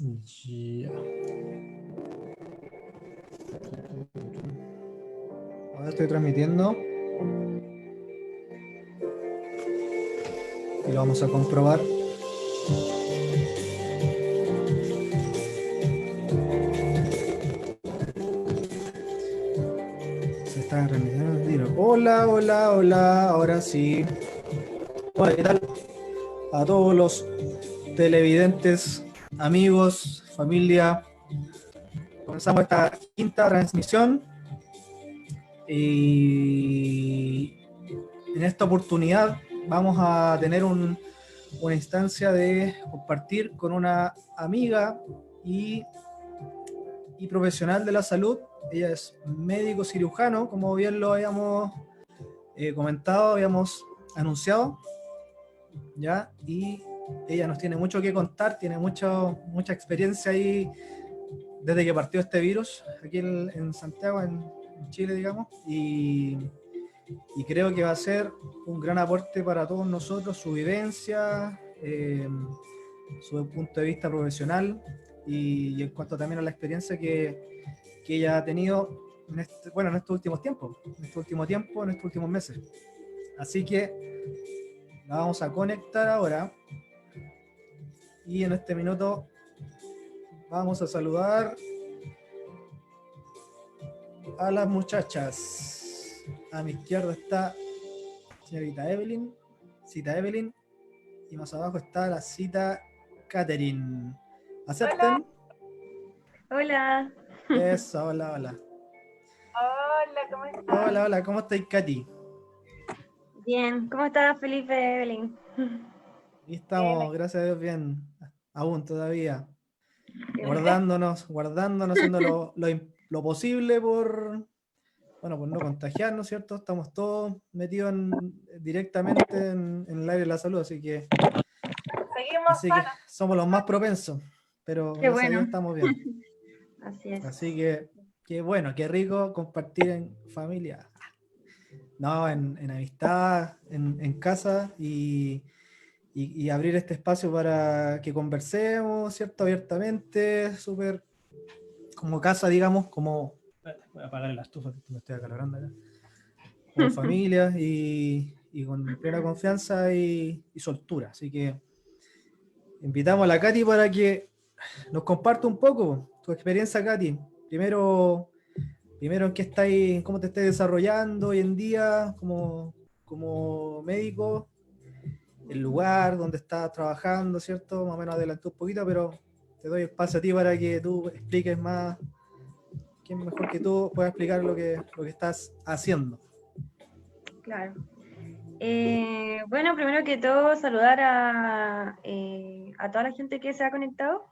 Ya. Ahora estoy transmitiendo y lo vamos a comprobar. Se está transmitiendo el tiro. Hola, hola, hola. Ahora sí. Hola, ¿qué tal? A todos los televidentes, amigos, familia. Comenzamos esta quinta transmisión y en esta oportunidad vamos a tener una instancia de compartir con una amiga y profesional de la salud. Ella es médico cirujano, como bien lo habíamos comentado, habíamos anunciado, ¿ya? Y ella nos tiene mucho que contar, tiene mucha experiencia ahí desde que partió este virus aquí en Santiago, en Chile, digamos, y creo que va a ser un gran aporte para todos nosotros, su vivencia, su punto de vista profesional y en cuanto también a la experiencia que ella ha tenido en en estos últimos tiempos, en estos últimos meses. Así que la vamos a conectar ahora y en este minuto vamos a saludar a las muchachas. A mi izquierda está señorita Evelyn, cita Evelyn, y más abajo está la cita Catherine. ¿Acepten? Hola. Eso, hola, hola. Hola, ¿cómo estás? Hola, hola, ¿cómo estáis, Katy? Bien, ¿cómo estás, Felipe, Evelyn? Aquí Bien, estamos, gracias a Dios, bien, aún todavía, qué bueno. guardándonos, haciendo lo posible por no contagiarnos, ¿cierto? Estamos todos metidos directamente en el área de la salud, Seguimos así que sanos. somos los más propensos, pero Qué gracias a bueno, Dios estamos bien. así es. Así que, qué bueno, qué rico compartir en familia, no, en amistad, en casa y abrir este espacio para que conversemos, ¿cierto? Abiertamente, súper como casa, digamos, como... Voy a apagar la estufa, que me estoy acalorando acá. Como familia y con plena confianza y soltura. Así que invitamos a la Katy para que nos comparte un poco tu experiencia, Katy. Primero en qué estáis, cómo te estás desarrollando hoy en día como médico, el lugar donde estás trabajando, ¿cierto? Más o menos adelanté un poquito, pero te doy espacio a ti para que tú expliques más. ¿Quién mejor que tú pueda explicar lo que estás haciendo? Claro. Bueno, primero que todo, saludar a toda la gente que se ha conectado,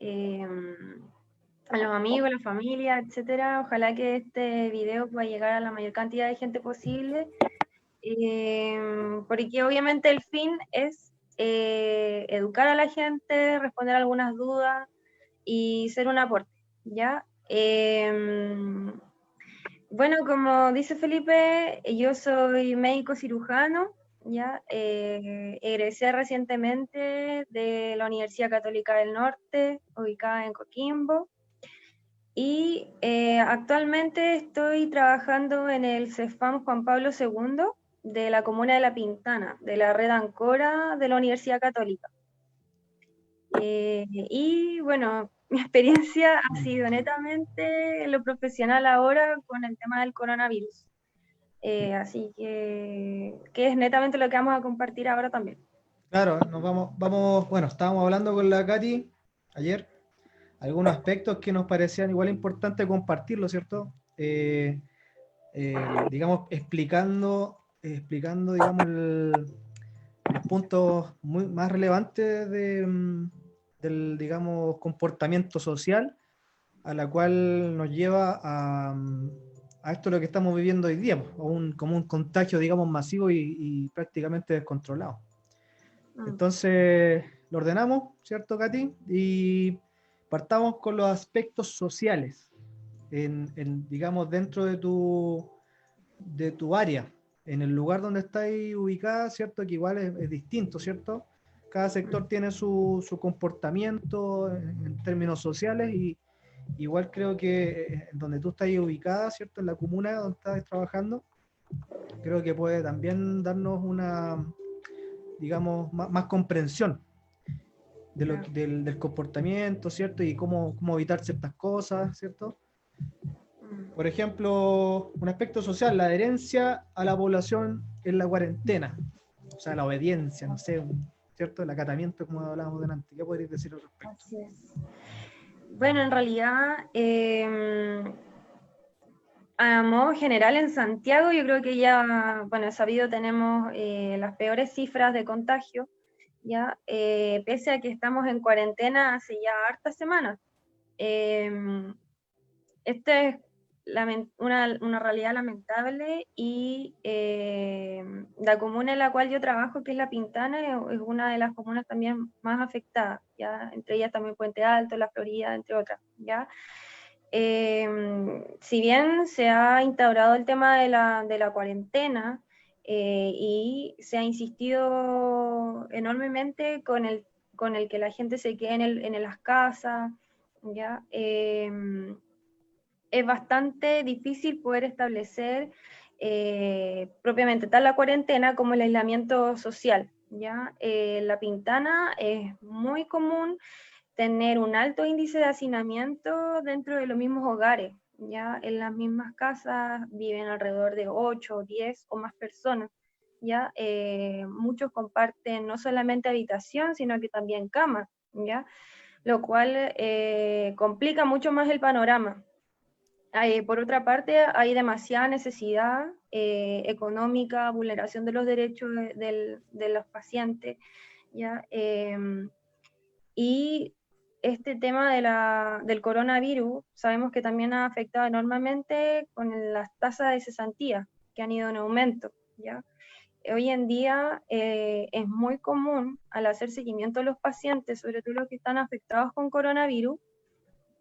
eh, a los amigos, a la familia, etcétera. Ojalá que este video pueda llegar a la mayor cantidad de gente posible. Porque obviamente el fin es educar a la gente, responder algunas dudas y ser un aporte, ¿ya? Bueno, como dice Felipe, yo soy médico cirujano, ¿ya? Egresé recientemente de la Universidad Católica del Norte, ubicada en Coquimbo, y actualmente estoy trabajando en el CEFAM Juan Pablo II de la comuna de La Pintana, de la red Ancora de la Universidad Católica. Y bueno, mi experiencia ha sido netamente en lo profesional ahora con el tema del coronavirus. Así que es netamente lo que vamos a compartir ahora también. Claro, bueno, estábamos hablando con la Katy ayer, algunos aspectos que nos parecían igual importante compartirlo, ¿cierto? Digamos, explicando digamos, los puntos más relevantes del, digamos, comportamiento social a la cual nos lleva a esto lo que estamos viviendo hoy día, pues, como un contagio, digamos, masivo y prácticamente descontrolado. Mm, Entonces, lo ordenamos, ¿cierto, Katy? Y partamos con los aspectos sociales, digamos, dentro de tu área, en el lugar donde estáis ubicada, ¿cierto? Que igual es distinto, ¿cierto? cada sector tiene su comportamiento en términos sociales y igual creo que donde tú estás ubicada, ¿cierto? En la comuna donde estás trabajando, creo que puede también darnos una, digamos, más comprensión Claro. del comportamiento, ¿cierto? Y cómo evitar ciertas cosas, ¿cierto? Mm. Por ejemplo, un aspecto social, la adherencia a la población en la cuarentena, o sea, la obediencia, no sé, ¿cierto? El acatamiento, como hablábamos delante. ¿Qué podrías decir al respecto? Así es. Bueno, en realidad, a modo general en Santiago, yo creo que ya, bueno, es sabido, tenemos las peores cifras de contagio, ya, pese a que estamos en cuarentena hace ya hartas semanas. Esta es una realidad lamentable y la comuna en la cual yo trabajo, que es La Pintana, es una de las comunas también más afectadas, ¿ya? Entre ellas también Puente Alto, La Florida, entre otras, ¿ya? Si bien se ha instaurado el tema de la cuarentena y se ha insistido enormemente con el que la gente se quede en las casas, ¿ya? Es bastante difícil poder establecer propiamente tal la cuarentena como el aislamiento social, ¿ya? En La Pintana es muy común tener un alto índice de hacinamiento dentro de los mismos hogares, ¿ya? En las mismas casas viven alrededor de 8, 10 o más personas, ¿ya? Muchos comparten no solamente habitación, sino que también cama, ¿ya? Lo cual complica mucho más el panorama. Por otra parte, hay demasiada necesidad económica, vulneración de los derechos de los pacientes, ¿ya? Y este tema del coronavirus, sabemos que también ha afectado enormemente con las tasas de cesantía, que han ido en aumento, ¿ya? Hoy en día es muy común, al hacer seguimiento a los pacientes, sobre todo los que están afectados con coronavirus,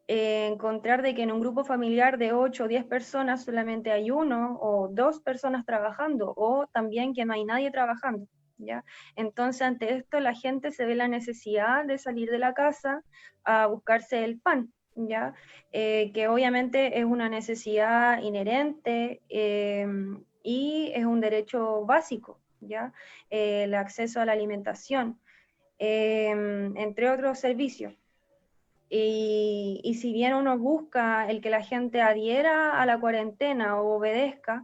encontrar de que en un grupo familiar de 8 o 10 personas solamente hay uno o dos personas trabajando, o también que no hay nadie trabajando, ¿ya? Entonces, ante esto, la gente se ve la necesidad de salir de la casa a buscarse el pan, ¿ya? Que obviamente es una necesidad inherente y es un derecho básico, ¿ya? El acceso a la alimentación, entre otros servicios. Y si bien uno busca el que la gente adhiera a la cuarentena o obedezca,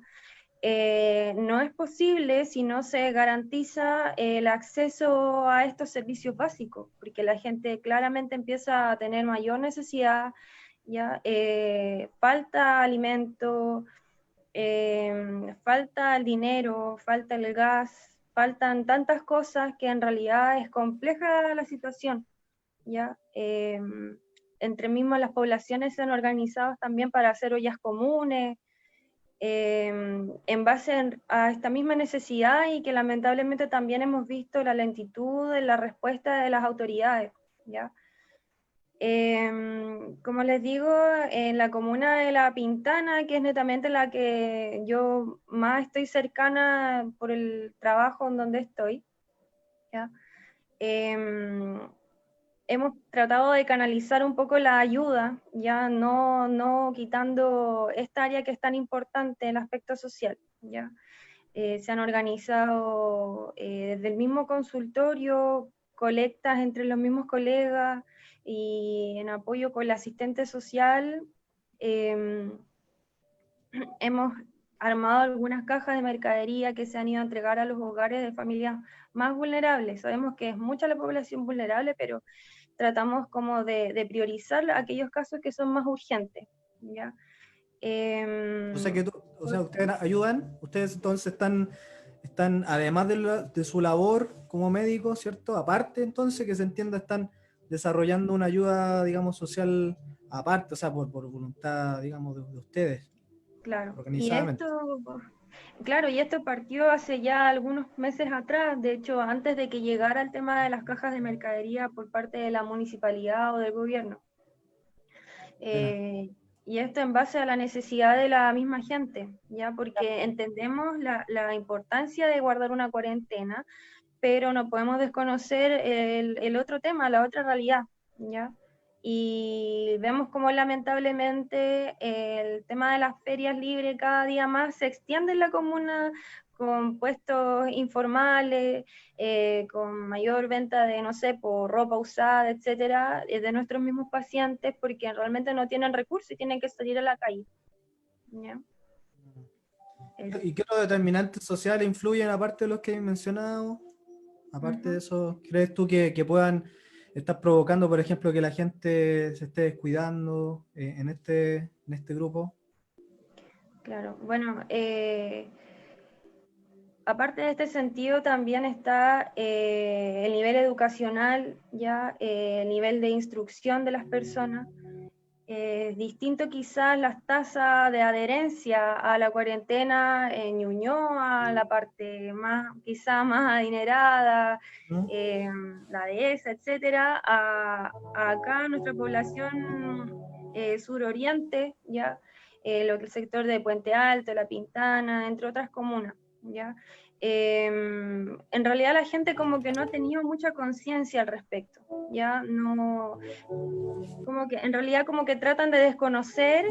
no es posible si no se garantiza el acceso a estos servicios básicos, porque la gente claramente empieza a tener mayor necesidad, ¿ya? Falta alimento, falta el dinero, falta el gas, faltan tantas cosas que en realidad es compleja la situación, ¿ya? Entre mismas las poblaciones se han organizado también para hacer ollas comunes, en base a esta misma necesidad y que lamentablemente también hemos visto la lentitud en la respuesta de las autoridades, ¿ya? Como les digo, en la comuna de La Pintana, que es netamente la que yo más estoy cercana por el trabajo en donde estoy, ¿ya? Hemos tratado de canalizar un poco la ayuda, ya no quitando esta área que es tan importante, el aspecto social, ya. Se han organizado desde el mismo consultorio, colectas entre los mismos colegas y en apoyo con la asistente social. eh, Hemos armado algunas cajas de mercadería que se han ido a entregar a los hogares de familias más vulnerables. Sabemos que es mucha la población vulnerable, pero tratamos como de priorizar aquellos casos que son más urgentes, ¿ya? O sea que o sea, Por- ustedes ayudan, ustedes entonces están además de su labor como médicos, ¿cierto? Aparte entonces que se entienda, están desarrollando una ayuda, digamos, social aparte, o sea, por voluntad, digamos, de ustedes, claro, organizadamente. y esto partió hace ya algunos meses atrás, de hecho, antes de que llegara el tema de las cajas de mercadería por parte de la municipalidad o del gobierno. Buena. Y esto en base a la necesidad de la misma gente, ¿ya? Porque entendemos la importancia de guardar una cuarentena, pero no podemos desconocer el otro tema, la otra realidad, ¿ya? Y vemos como lamentablemente el tema de las ferias libres cada día más se extiende en la comuna con puestos informales, con mayor venta de, no sé, por ropa usada, etcétera, de nuestros mismos pacientes porque realmente no tienen recursos y tienen que salir a la calle, ¿ya? Eso. ¿Y qué otros determinantes sociales influyen aparte de los que he mencionado? Aparte de eso, ¿crees tú que puedan estar provocando, por ejemplo, que la gente se esté descuidando en este grupo? Claro, bueno, aparte de este sentido también está el nivel educacional, ya el nivel de instrucción de las personas. Distinto quizás las tasas de adherencia a la cuarentena en Ñuñoa, la parte más, quizás más adinerada, ¿No? la dehesa, etcétera, a acá nuestra población suroriente, ya, lo que el sector de Puente Alto, La Pintana, entre otras comunas, ya. En realidad la gente como que no ha tenido mucha conciencia al respecto, ya no, como que en realidad como que tratan de desconocer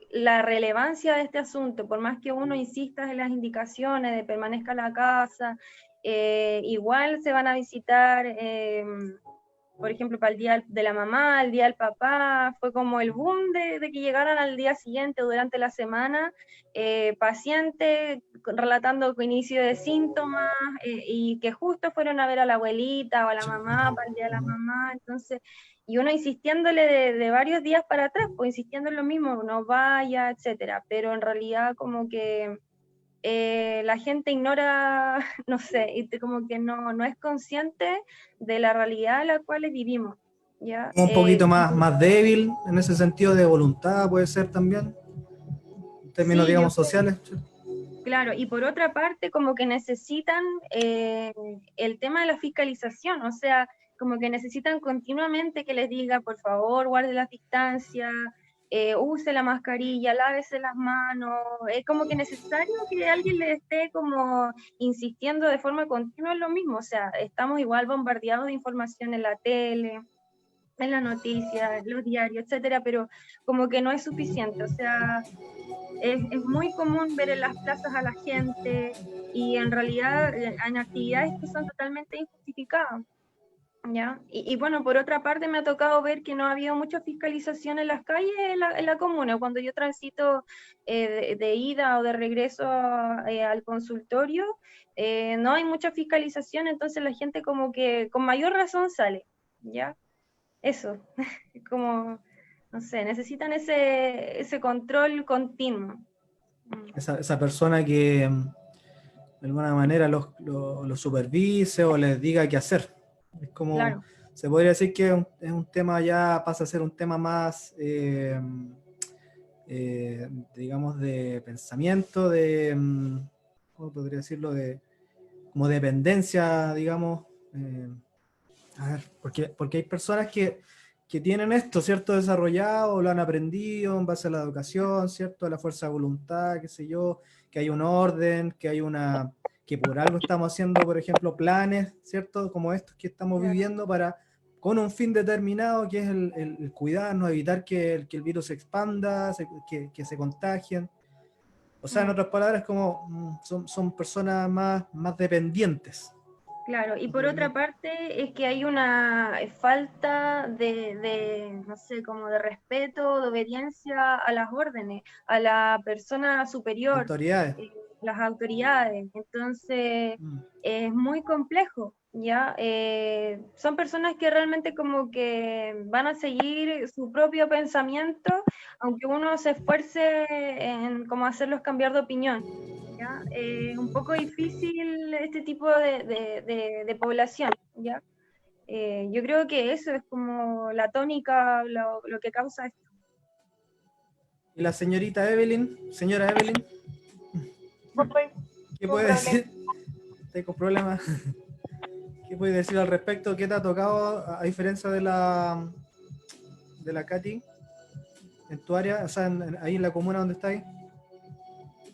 la relevancia de este asunto, por más que uno insista en las indicaciones de permanezca en la casa, igual se van a visitar, por ejemplo, para el día de la mamá, el día del papá, fue como el boom de que llegaran al día siguiente, durante la semana, pacientes relatando inicio de síntomas y que justo fueron a ver a la abuelita o a la mamá para el día de la mamá, entonces, y uno insistiéndole de varios días para atrás, pues insistiendo en lo mismo, no vaya, etcétera, pero en realidad como que la gente ignora, no sé, como que no es consciente de la realidad en la cual vivimos, ¿ya? Un poquito más débil en ese sentido de voluntad, puede ser también, en términos, Sí, yo digamos, sociales. claro, y por otra parte, como que necesitan el tema de la fiscalización, o sea, como que necesitan continuamente que les diga, por favor, guarde la distancia, use la mascarilla, lávese las manos, es como que necesario que alguien le esté como insistiendo de forma continua en lo mismo, o sea, estamos igual bombardeados de información en la tele, en las noticias, en los diarios, etcétera, pero como que no es suficiente, o sea, es muy común ver en las plazas a la gente y en realidad en actividades que son totalmente injustificadas, ¿ya? Y bueno, por otra parte me ha tocado ver que no ha habido mucha fiscalización en las calles en la comuna. Cuando yo transito de ida o de regreso al consultorio, no hay mucha fiscalización, entonces la gente como que con mayor razón sale, ¿ya? Eso, como, no sé, necesitan ese control continuo. Mm. Esa persona que de alguna manera los supervise o les diga qué hacer. Es como, Claro, se podría decir que es un tema ya, pasa a ser un tema más, digamos, de pensamiento, ¿cómo podría decirlo? Como dependencia, digamos. A ver, porque hay personas que tienen esto, ¿cierto? Desarrollado, lo han aprendido en base a la educación, ¿cierto? A la fuerza de voluntad, qué sé yo, que hay un orden, que por algo estamos haciendo, por ejemplo, planes, ¿cierto? Como estos que estamos claro. viviendo con un fin determinado, que es el cuidarnos, evitar que el virus se expanda, que se contagien. O sea, en Mm. otras palabras, como son personas más dependientes. Claro, y por otra parte es que hay una falta no sé, como de respeto, de obediencia a las órdenes, a la persona superior, Autoridades. eh, las autoridades. Entonces, Mm. es muy complejo, ¿ya? Son personas que realmente como que van a seguir su propio pensamiento, aunque uno se esfuerce en como hacerlos cambiar de opinión. ¿Ya? Un poco difícil este tipo de población, ¿ya? Yo creo que eso es como la tónica, lo que causa esto. Y la señorita Evelyn, señora Evelyn, Voy ¿qué con puede problemas. decir? ¿Estoy con problemas? ¿Qué puede decir al respecto? ¿Qué te ha tocado a diferencia de la Katy en tu área, o sea, ahí en la comuna donde estáis?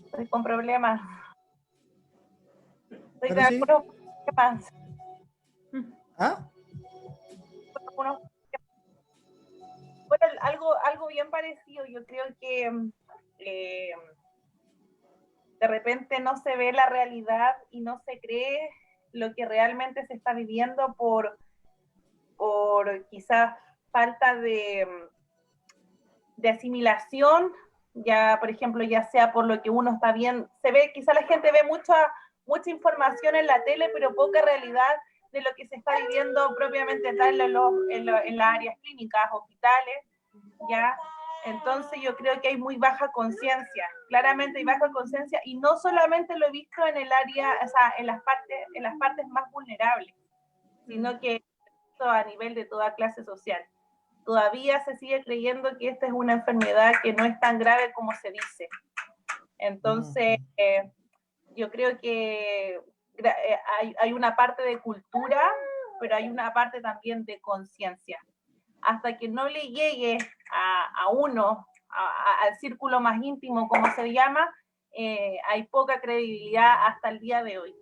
Estoy con problemas. Estoy Pero de sí. acuerdo. ¿Qué más? ¿Ah? Uno- Bueno, algo bien parecido. Yo creo que de repente no se ve la realidad y no se cree lo que realmente se está viviendo por quizás falta de asimilación, ya por ejemplo, ya sea por lo que uno está bien, se ve, quizás la gente ve mucha información en la tele, pero poca realidad de lo que se está viviendo propiamente tal en las áreas clínicas, hospitales, ya. Entonces yo creo que hay muy baja conciencia, claramente hay baja conciencia, y no solamente lo he visto en el área, o sea, en las partes más vulnerables, sino que a nivel de toda clase social. Todavía se sigue creyendo que esta es una enfermedad que no es tan grave como se dice. Entonces, yo creo que hay una parte de cultura, pero hay una parte también de conciencia. Hasta que no le llegue a uno, al círculo más íntimo, como se llama, hay poca credibilidad hasta el día de hoy.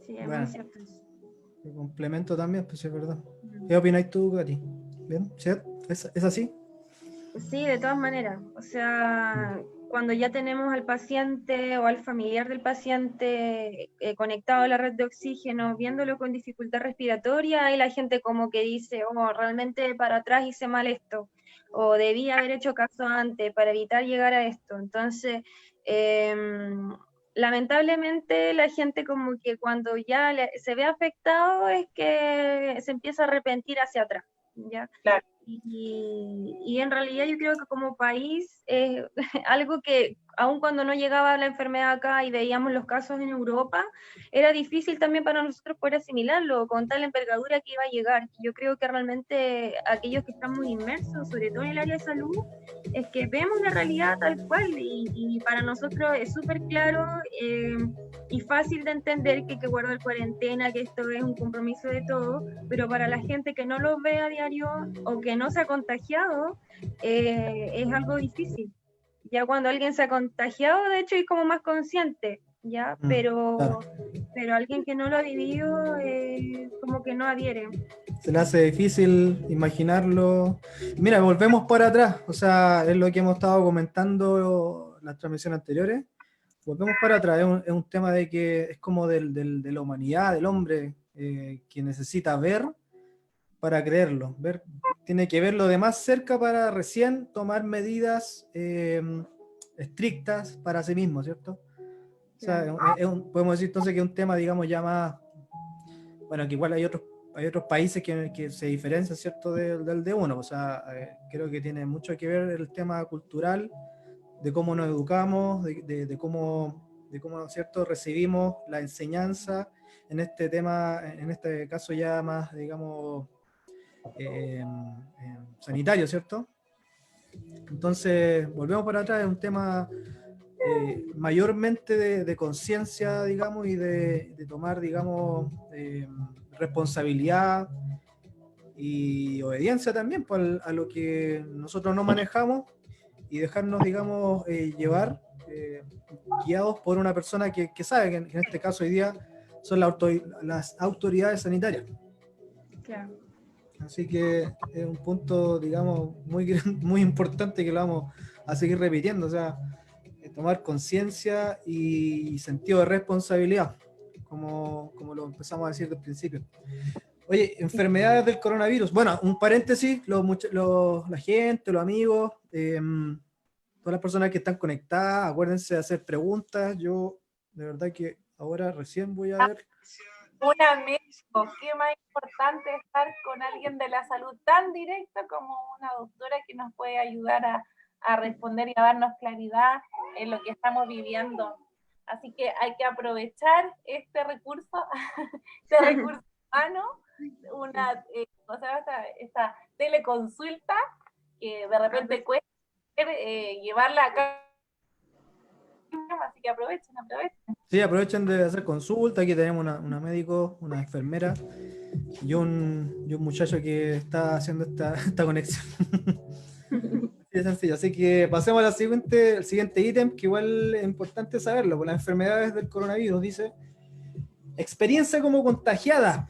Sí, es Bueno, muy cierto. te complemento también, pues sí, es verdad. ¿Qué opináis tú, Katy? ¿Bien? ¿Sí? ¿Es así? Sí, de todas maneras. O sea, cuando ya tenemos al paciente o al familiar del paciente conectado a la red de oxígeno, viéndolo con dificultad respiratoria, y la gente como que dice, oh, realmente para atrás hice mal esto, o debía haber hecho caso antes para evitar llegar a esto. Entonces, lamentablemente la gente como que cuando ya se ve afectado es que se empieza a arrepentir hacia atrás, ¿ya? Claro. Y en realidad yo creo que como país es algo que aun cuando no llegaba la enfermedad acá y veíamos los casos en Europa, era difícil también para nosotros poder asimilarlo con tal envergadura que iba a llegar. Yo creo que realmente aquellos que estamos inmersos, sobre todo en el área de salud, es que vemos la realidad tal cual y para nosotros es súper claro y fácil de entender que hay que guardar cuarentena, que esto es un compromiso de todos, pero para la gente que no lo ve a diario o que no se ha contagiado, es algo difícil. Ya cuando alguien se ha contagiado, de hecho, es como más consciente, ¿ya? Claro. Pero alguien que no lo ha vivido, como que no adhiere. Se le hace difícil imaginarlo. Mira, volvemos para atrás, o sea, es lo que hemos estado comentando en las transmisiones anteriores. Volvemos para atrás, es un tema de que es como de la humanidad, del hombre, que necesita ver para creerlo. Tiene que verlo de más cerca para recién tomar medidas estrictas para sí mismo, ¿cierto? O sea, podemos decir entonces que es un tema, digamos, ya más, bueno, que igual hay otros países que se diferencian, ¿cierto?, del de uno. O sea, creo que tiene mucho que ver el tema cultural, de cómo nos educamos, de cómo, ¿cierto?, recibimos la enseñanza en este tema, en este caso ya más, digamos, sanitario, ¿cierto? Entonces, volvemos para atrás, es un tema mayormente de conciencia, digamos, y de tomar, digamos, responsabilidad y obediencia también pues, a lo que nosotros no manejamos y dejarnos, digamos, llevar, guiados por una persona que sabe, que en este caso hoy día son las autoridades sanitarias. Claro. Así que es un punto, digamos, muy importante que lo vamos a seguir repitiendo, o sea, tomar conciencia y sentido de responsabilidad, como lo empezamos a decir desde el principio. Oye, enfermedades del coronavirus. Bueno, un paréntesis, la gente, los amigos, todas las personas que están conectadas, acuérdense de hacer preguntas. Yo, de verdad que ahora recién voy a ver. Un amigo, qué más importante estar con alguien de la salud tan directo como una doctora que nos puede ayudar a responder y a darnos claridad en lo que estamos viviendo. Así que hay que aprovechar este recurso humano, esta teleconsulta que de repente cuesta llevarla a cabo. Así que aprovechen. Sí, aprovechen de hacer consulta. Aquí tenemos una médico, una enfermera y un muchacho que está haciendo esta conexión. Es sencillo, así que pasemos al siguiente ítem, que igual es importante saberlo, por las enfermedades del coronavirus, dice, experiencia como contagiada.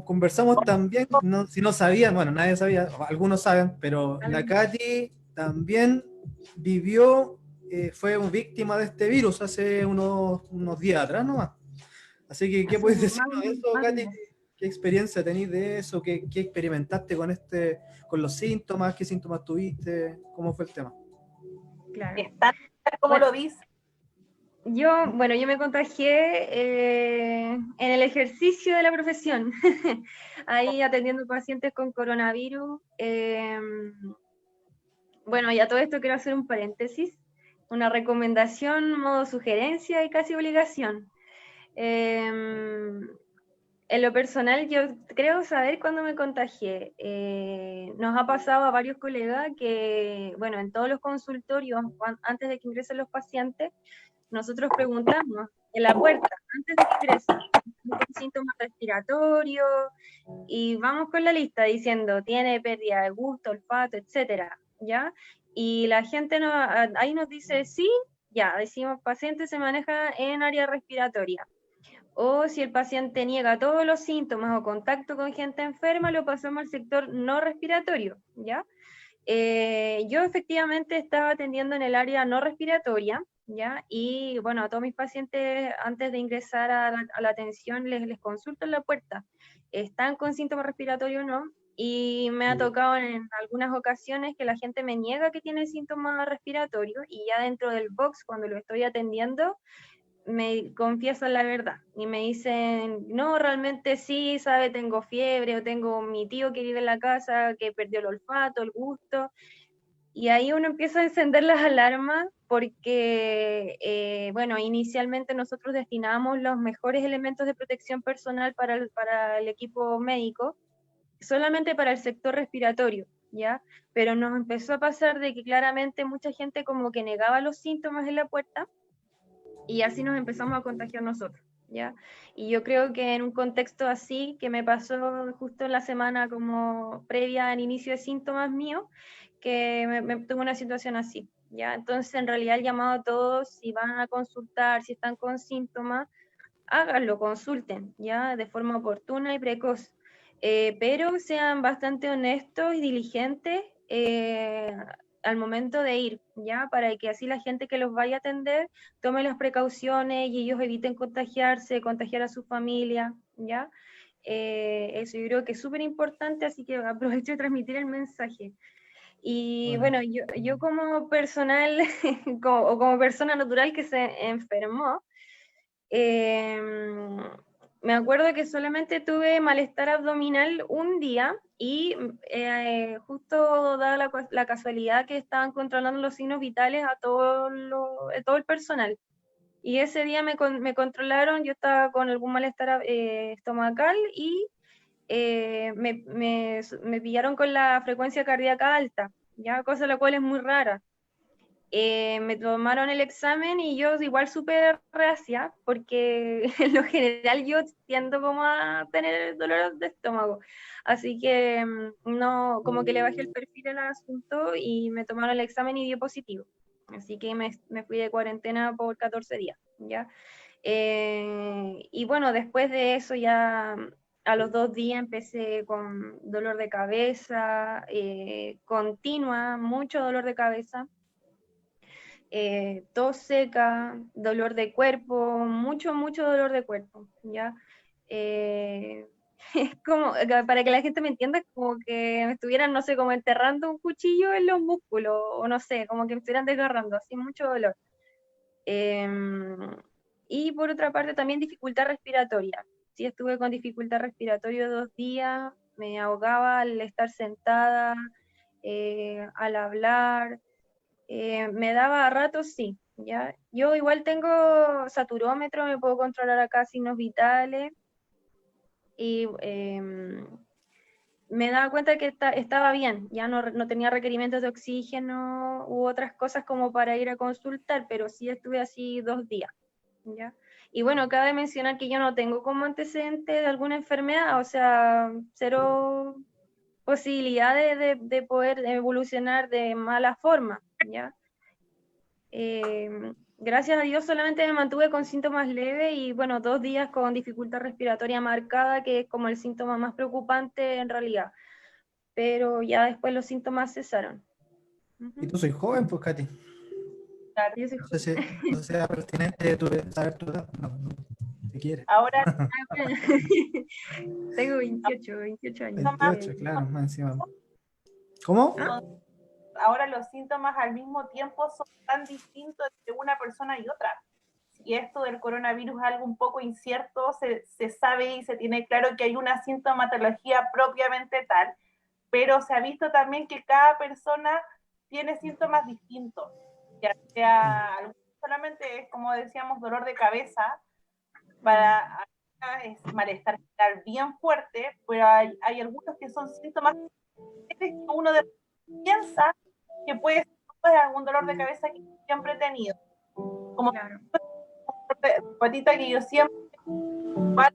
Conversamos también, si no sabían, bueno, nadie sabía, algunos saben, pero la Katy también vivió, fue víctima de este virus hace unos días atrás nomás. Así que, ¿qué puedes decirnos de eso, Katy? ¿Qué experiencia tenéis de eso? ¿Qué experimentaste con los síntomas? ¿Qué síntomas tuviste? ¿Cómo fue el tema? Claro. ¿Está como lo dice? Yo me contagié en el ejercicio de la profesión, ahí atendiendo pacientes con coronavirus. Bueno, ya todo esto quiero hacer un paréntesis, una recomendación, modo sugerencia y casi obligación. En lo personal, yo creo saber cuándo me contagié. Nos ha pasado a varios colegas que, bueno, en todos los consultorios, antes de que ingresen los pacientes, nosotros preguntamos en la puerta, antes de que ingresen, con síntomas respiratorios, y vamos con la lista diciendo, tiene pérdida de gusto, olfato, etcétera, ¿ya? Y la gente ahí nos dice, sí, ya, decimos, paciente se maneja en área respiratoria. O si el paciente niega todos los síntomas o contacto con gente enferma, lo pasamos al sector no respiratorio, ¿ya? Yo efectivamente estaba atendiendo en el área no respiratoria, ¿ya? Y bueno, a todos mis pacientes, antes de ingresar a la atención, les consulto en la puerta, ¿están con síntomas respiratorios o no? Y me ha tocado en algunas ocasiones que la gente me niega que tiene síntomas respiratorios, y ya dentro del box, cuando lo estoy atendiendo, me confiesan la verdad y me dicen, no, realmente sí, sabe, tengo fiebre, o tengo mi tío que vive en la casa que perdió el olfato, el gusto, y ahí uno empieza a encender las alarmas porque, bueno, inicialmente nosotros destinamos los mejores elementos de protección personal para el equipo médico, solamente para el sector respiratorio, ¿ya? Pero nos empezó a pasar de que claramente mucha gente como que negaba los síntomas en la puerta, y así nos empezamos a contagiar nosotros, ¿ya? Y yo creo que en un contexto así, que me pasó justo en la semana como previa al inicio de síntomas míos, que me tuve una situación así, ¿ya? Entonces, en realidad, el llamado a todos, si van a consultar, si están con síntomas, háganlo, consulten, ¿ya? De forma oportuna y precoz. Pero sean bastante honestos y diligentes al momento de ir, ¿ya? Para que así la gente que los vaya a atender tome las precauciones y ellos eviten contagiarse, contagiar a su familia, ¿ya? Eso yo creo que es súper importante, así que aprovecho de transmitir el mensaje. Y bueno, yo como personal, o como persona natural que se enfermó, me acuerdo que solamente tuve malestar abdominal un día, y justo dada la casualidad que estaban controlando los signos vitales a todo el personal. Y ese día me controlaron, yo estaba con algún malestar estomacal, y me pillaron con la frecuencia cardíaca alta, ya, cosa la cual es muy rara. Me tomaron el examen y yo igual súper reacia, porque en lo general yo tiendo como a tener dolor de estómago, así que no, como que le bajé el perfil al asunto y me tomaron el examen y dio positivo, así que me fui de cuarentena por 14 días, ¿ya? Y bueno, después de eso ya a los 2 días empecé con dolor de cabeza, continua, mucho dolor de cabeza, tos seca, dolor de cuerpo, mucho dolor de cuerpo, ¿ya? Es como, para que la gente me entienda, es como que me estuvieran, no sé, como enterrando un cuchillo en los músculos, o no sé, como que me estuvieran desgarrando, así mucho dolor. Y por otra parte también dificultad respiratoria. Sí, estuve con dificultad respiratoria 2 días, me ahogaba al estar sentada, al hablar, me daba a ratos, sí, ¿ya? Yo igual tengo saturómetro, me puedo controlar acá signos vitales, y me daba cuenta que estaba bien, ya no tenía requerimientos de oxígeno u otras cosas como para ir a consultar, pero sí estuve así 2 días, ¿ya? Y bueno, cabe mencionar que yo no tengo como antecedente de alguna enfermedad, o sea, cero posibilidad de poder evolucionar de mala forma, ¿ya? Gracias a Dios solamente me mantuve con síntomas leves y bueno, 2 días con dificultad respiratoria marcada, que es como el síntoma más preocupante en realidad, pero ya después los síntomas cesaron. Y tú soy joven, pues, Katy. Claro. Yo soy No sé si, no sé si sea pertinente saber tu edad. No, no, si quieres. Ahora, joven. Tengo 28 años. 28, claro, más encima. ¿Cómo? ¿Ah? ahora los síntomas al mismo tiempo son tan distintos entre una persona y otra. Si esto del coronavirus es algo un poco incierto, se sabe y se tiene claro que hay una sintomatología propiamente tal, pero se ha visto también que cada persona tiene síntomas distintos, ya sea solamente es como decíamos dolor de cabeza, para es malestar general bien fuerte, pero hay algunos que son síntomas que uno piensa que puede ser algún dolor de cabeza que siempre he tenido. Como Claro. patita que yo siempre igual,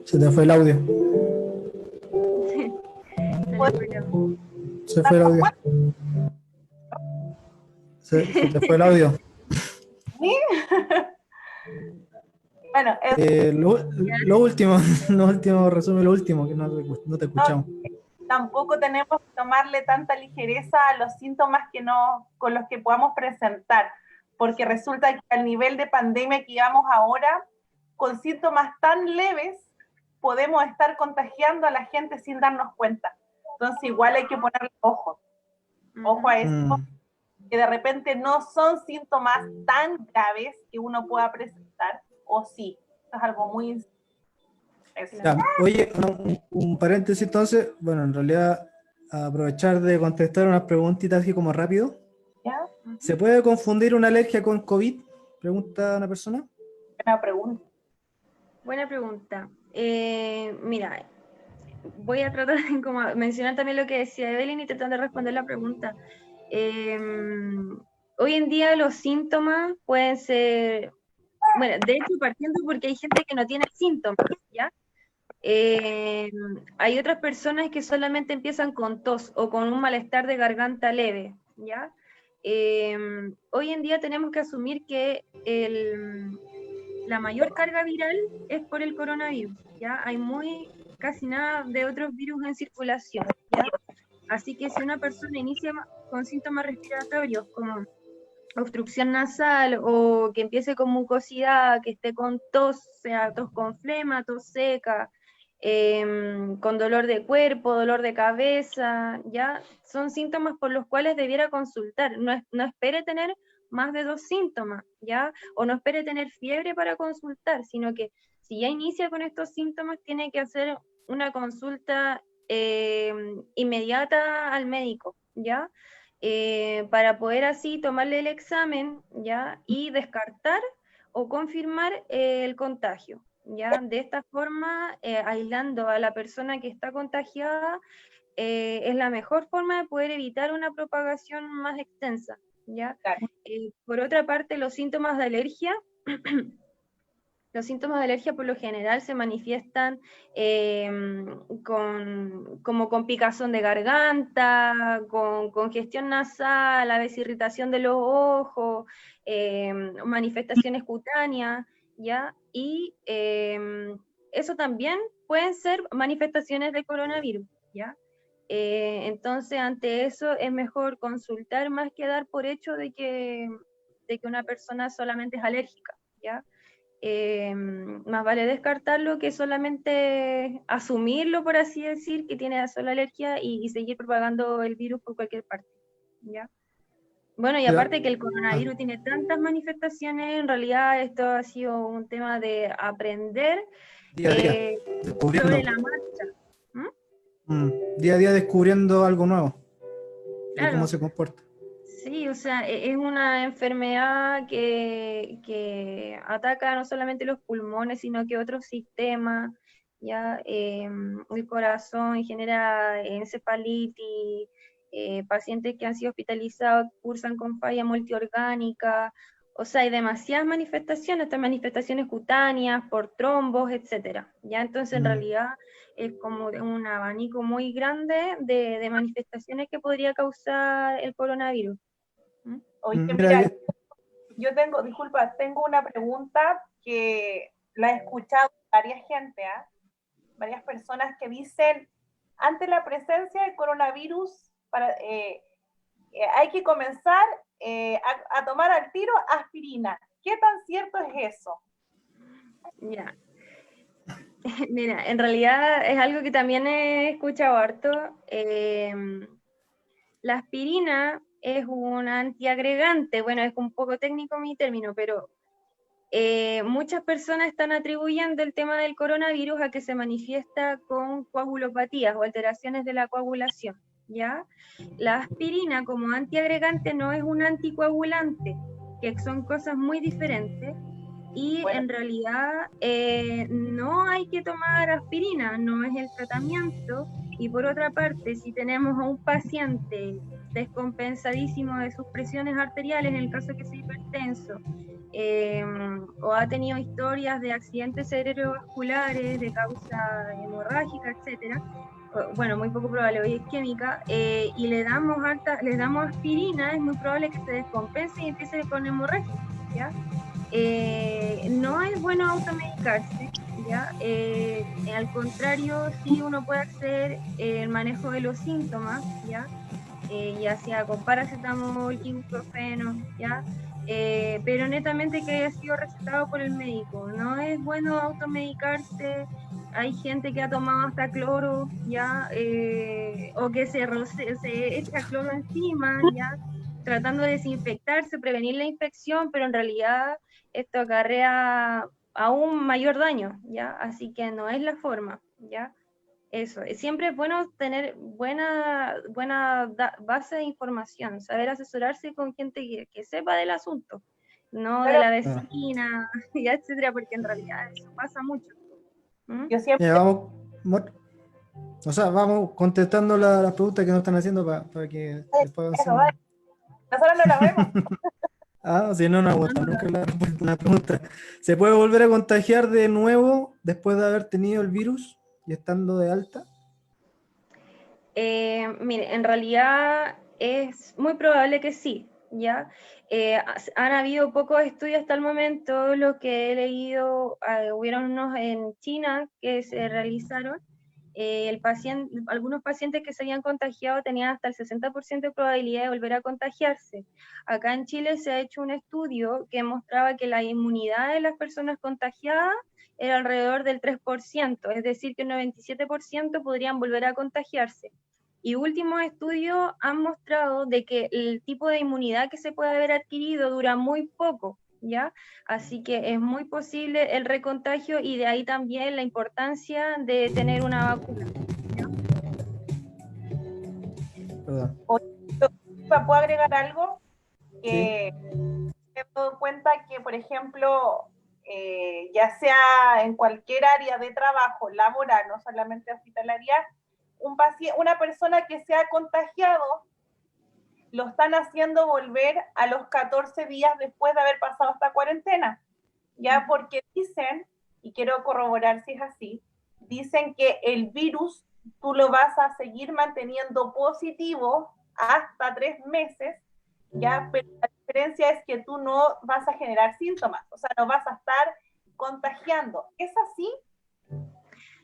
Se te fue el audio. Sí, se le fue la voz. Se fue el audio. Se te fue el audio. bueno, Lo último, lo último, resume lo último, que no te escuchamos. tampoco tenemos que tomarle tanta ligereza a los síntomas con los que podamos presentar, porque resulta que al nivel de pandemia que llevamos ahora, con síntomas tan leves, podemos estar contagiando a la gente sin darnos cuenta. Entonces igual hay que ponerle ojo a eso, que de repente no son síntomas tan graves que uno pueda presentar, o sí, eso es algo muy... Ya, oye, un paréntesis entonces, bueno, en realidad aprovechar de contestar unas preguntitas así como rápido. ¿Ya? ¿Se puede confundir una alergia con COVID? Pregunta una persona. Buena pregunta. Buena pregunta. Mira, voy a tratar de como mencionar también lo que decía Evelyn y tratando de responder la pregunta. Hoy en día los síntomas pueden ser, bueno, de hecho partiendo porque hay gente que no tiene síntomas, ¿ya? Hay otras personas que solamente empiezan con tos o con un malestar de garganta leve, ¿ya? Hoy en día tenemos que asumir que la mayor carga viral es por el coronavirus, ¿ya? Hay casi nada de otros virus en circulación, ¿ya? Así que si una persona inicia con síntomas respiratorios como obstrucción nasal o que empiece con mucosidad, que esté con tos, sea tos con flema, tos seca, con dolor de cuerpo, dolor de cabeza, ¿ya? Son síntomas por los cuales debiera consultar. No espere tener más de 2 síntomas, ¿ya? O no espere tener fiebre para consultar, sino que si ya inicia con estos síntomas, tiene que hacer una consulta inmediata al médico, ¿ya? Para poder así tomarle el examen, ¿ya? Y descartar o confirmar el contagio, ¿ya? De esta forma, aislando a la persona que está contagiada, es la mejor forma de poder evitar una propagación más extensa, ¿ya? Claro. Por otra parte, los síntomas de alergia los síntomas de alergia por lo general se manifiestan como con picazón de garganta, con congestión nasal, a veces irritación de los ojos, manifestaciones cutáneas, ¿ya? Y eso también pueden ser manifestaciones de coronavirus, ¿ya? Entonces, ante eso es mejor consultar más que dar por hecho de que una persona solamente es alérgica, ¿ya? Más vale descartarlo que solamente asumirlo, por así decir, que tiene sola alergia y seguir propagando el virus por cualquier parte, ¿ya? Bueno, y aparte que el coronavirus tiene tantas manifestaciones, en realidad esto ha sido un tema de aprender Día a día, sobre la marcha. Día a día descubriendo algo nuevo de Claro. cómo se comporta. Sí, o sea, es una enfermedad que ataca no solamente los pulmones, sino que otros sistemas, ya el corazón genera encefalitis, pacientes que han sido hospitalizados cursan con falla multiorgánica, O sea, hay demasiadas manifestaciones, estas manifestaciones cutáneas, por trombos, etcétera. Ya, entonces en realidad es como un abanico muy grande de manifestaciones que podría causar el coronavirus. Oye, Mira, mira, yo tengo, disculpa, tengo una pregunta que la he escuchado de varias gente, ¿eh? Varias personas que dicen, ante la presencia del coronavirus, hay que comenzar a tomar al tiro aspirina. ¿Qué tan cierto es eso? Ya. Mira, en realidad es algo que también he escuchado harto. La aspirina es un antiagregante, bueno, es un poco técnico mi término, pero muchas personas están atribuyendo el tema del coronavirus a que se manifiesta con coagulopatías o alteraciones de la coagulación, ¿ya? La aspirina como antiagregante no es un anticoagulante, que son cosas muy diferentes, y Bueno, en realidad no hay que tomar aspirina, no es el tratamiento. Y por otra parte, si tenemos a un paciente descompensadísimo de sus presiones arteriales, en el caso de que sea hipertenso, o ha tenido historias de accidentes cerebrovasculares de causa hemorrágica, etcétera, bueno, muy poco probable, o isquémica, y le damos aspirina, es muy probable que se descompense y empiece con hemorragia, ¿ya? No es bueno automedicarse, ¿ya? Al contrario, sí uno puede hacer el manejo de los síntomas, ¿ya? Ya sea con paracetamol, ibuprofeno, ¿ya? Pero netamente que haya sido recetado por el médico. No es bueno automedicarse. Hay gente que ha tomado hasta cloro, ¿ya? O que se echa cloro encima, ¿ya? Tratando de desinfectarse, prevenir la infección, pero en realidad esto acarrea aún mayor daño, ¿ya? Así que no es la forma, ¿ya? Eso, siempre es bueno tener buena base de información, saber asesorarse con gente que sepa del asunto, no de claro, la vecina, ya, etcétera, porque en realidad eso pasa mucho. ¿Mm? yo siempre, vamos, o sea, vamos contestando las preguntas que nos están haciendo para que después eso, avancemos. vale. Nosotros no la vemos. Ah, si no, no aguanta nunca la pregunta. ¿Se puede volver a contagiar de nuevo después de haber tenido el virus y estando de alta? Mire, en realidad es muy probable que sí, ¿ya? Han habido pocos estudios hasta el momento, los que he leído, hubieron unos en China que se realizaron. Algunos pacientes que se habían contagiado tenían hasta el 60% de probabilidad de volver a contagiarse. Acá en Chile se ha hecho un estudio que mostraba que la inmunidad de las personas contagiadas era alrededor del 3%, es decir, que el 97% podrían volver a contagiarse. Y últimos estudios han mostrado de que el tipo de inmunidad que se puede haber adquirido dura muy poco, ¿ya? Así que es muy posible el recontagio y de ahí también la importancia de tener una vacuna. Perdón. ¿Puedo agregar algo? Sí. Que me he dado cuenta que, por ejemplo, ya sea en cualquier área de trabajo laboral, no solamente hospitalaria, una persona que se ha contagiado lo están haciendo volver a los 14 días después de haber pasado esta cuarentena. Ya porque dicen, y quiero corroborar si es así, dicen que el virus tú lo vas a seguir manteniendo positivo hasta 3 meses, ya, pero la diferencia es que tú no vas a generar síntomas, o sea, no vas a estar contagiando. ¿Es así?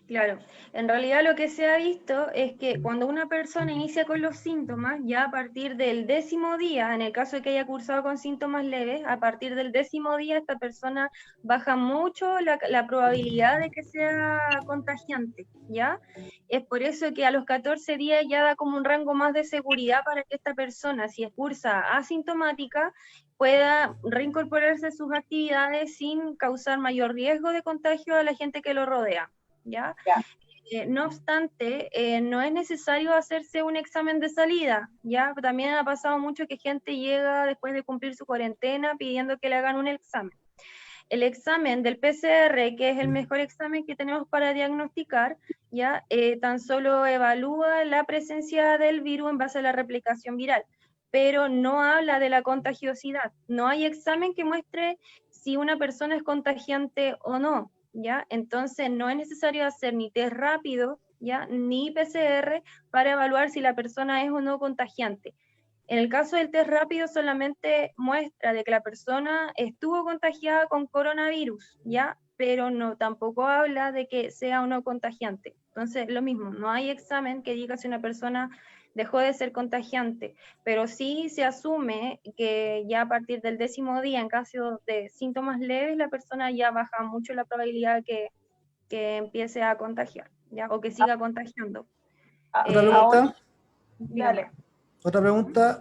Claro, en realidad lo que se ha visto es que cuando una persona inicia con los síntomas, ya a partir del 10.º día, en el caso de que haya cursado con síntomas leves, a partir del 10.º día esta persona baja mucho la probabilidad de que sea contagiante, ¿ya? Es por eso que a los 14 días ya da como un rango más de seguridad para que esta persona, si cursa asintomática, pueda reincorporarse a sus actividades sin causar mayor riesgo de contagio a la gente que lo rodea. ¿Ya? Ya. No obstante, no es necesario hacerse un examen de salida, ¿ya? También ha pasado mucho que gente llega después de cumplir su cuarentena pidiendo que le hagan un examen. El examen del PCR, que es el mejor examen que tenemos para diagnosticar, ¿ya? Tan solo evalúa la presencia del virus en base a la replicación viral, pero no habla de la contagiosidad. No hay examen que muestre si una persona es contagiante o no, ¿ya? Entonces no es necesario hacer ni test rápido, ¿ya? Ni PCR para evaluar si la persona es o no contagiante. En el caso del test rápido solamente muestra de que la persona estuvo contagiada con coronavirus, ¿ya? Pero no, tampoco habla de que sea o no contagiante. Entonces, lo mismo, no hay examen que diga si una persona dejó de ser contagiante, pero sí se asume que ya a partir del 10º día, en caso de síntomas leves, la persona ya baja mucho la probabilidad que empiece a contagiar, ¿ya? O que siga contagiando. Otra Ahora, pregunta. dale. Otra pregunta.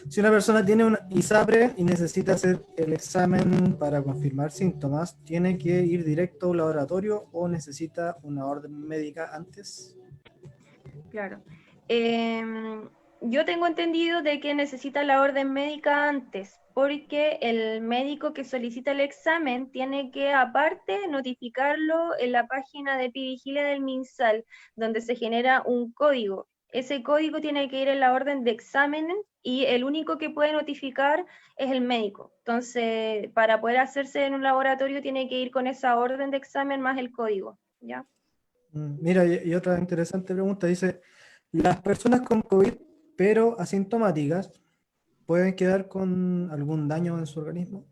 Si una persona tiene un ISAPRE y necesita hacer el examen para confirmar síntomas, ¿tiene que ir directo a un laboratorio o necesita una orden médica antes? Claro. Yo tengo entendido de que necesita la orden médica antes, porque el médico que solicita el examen tiene que, aparte, notificarlo en la página de Epivigilia del MinSal, donde se genera un código. Ese código tiene que ir en la orden de exámenes y el único que puede notificar es el médico. Entonces, para poder hacerse en un laboratorio tiene que ir con esa orden de examen más el código, ¿ya? Mira, y otra interesante pregunta, dice, ¿las personas con COVID pero asintomáticas pueden quedar con algún daño en su organismo?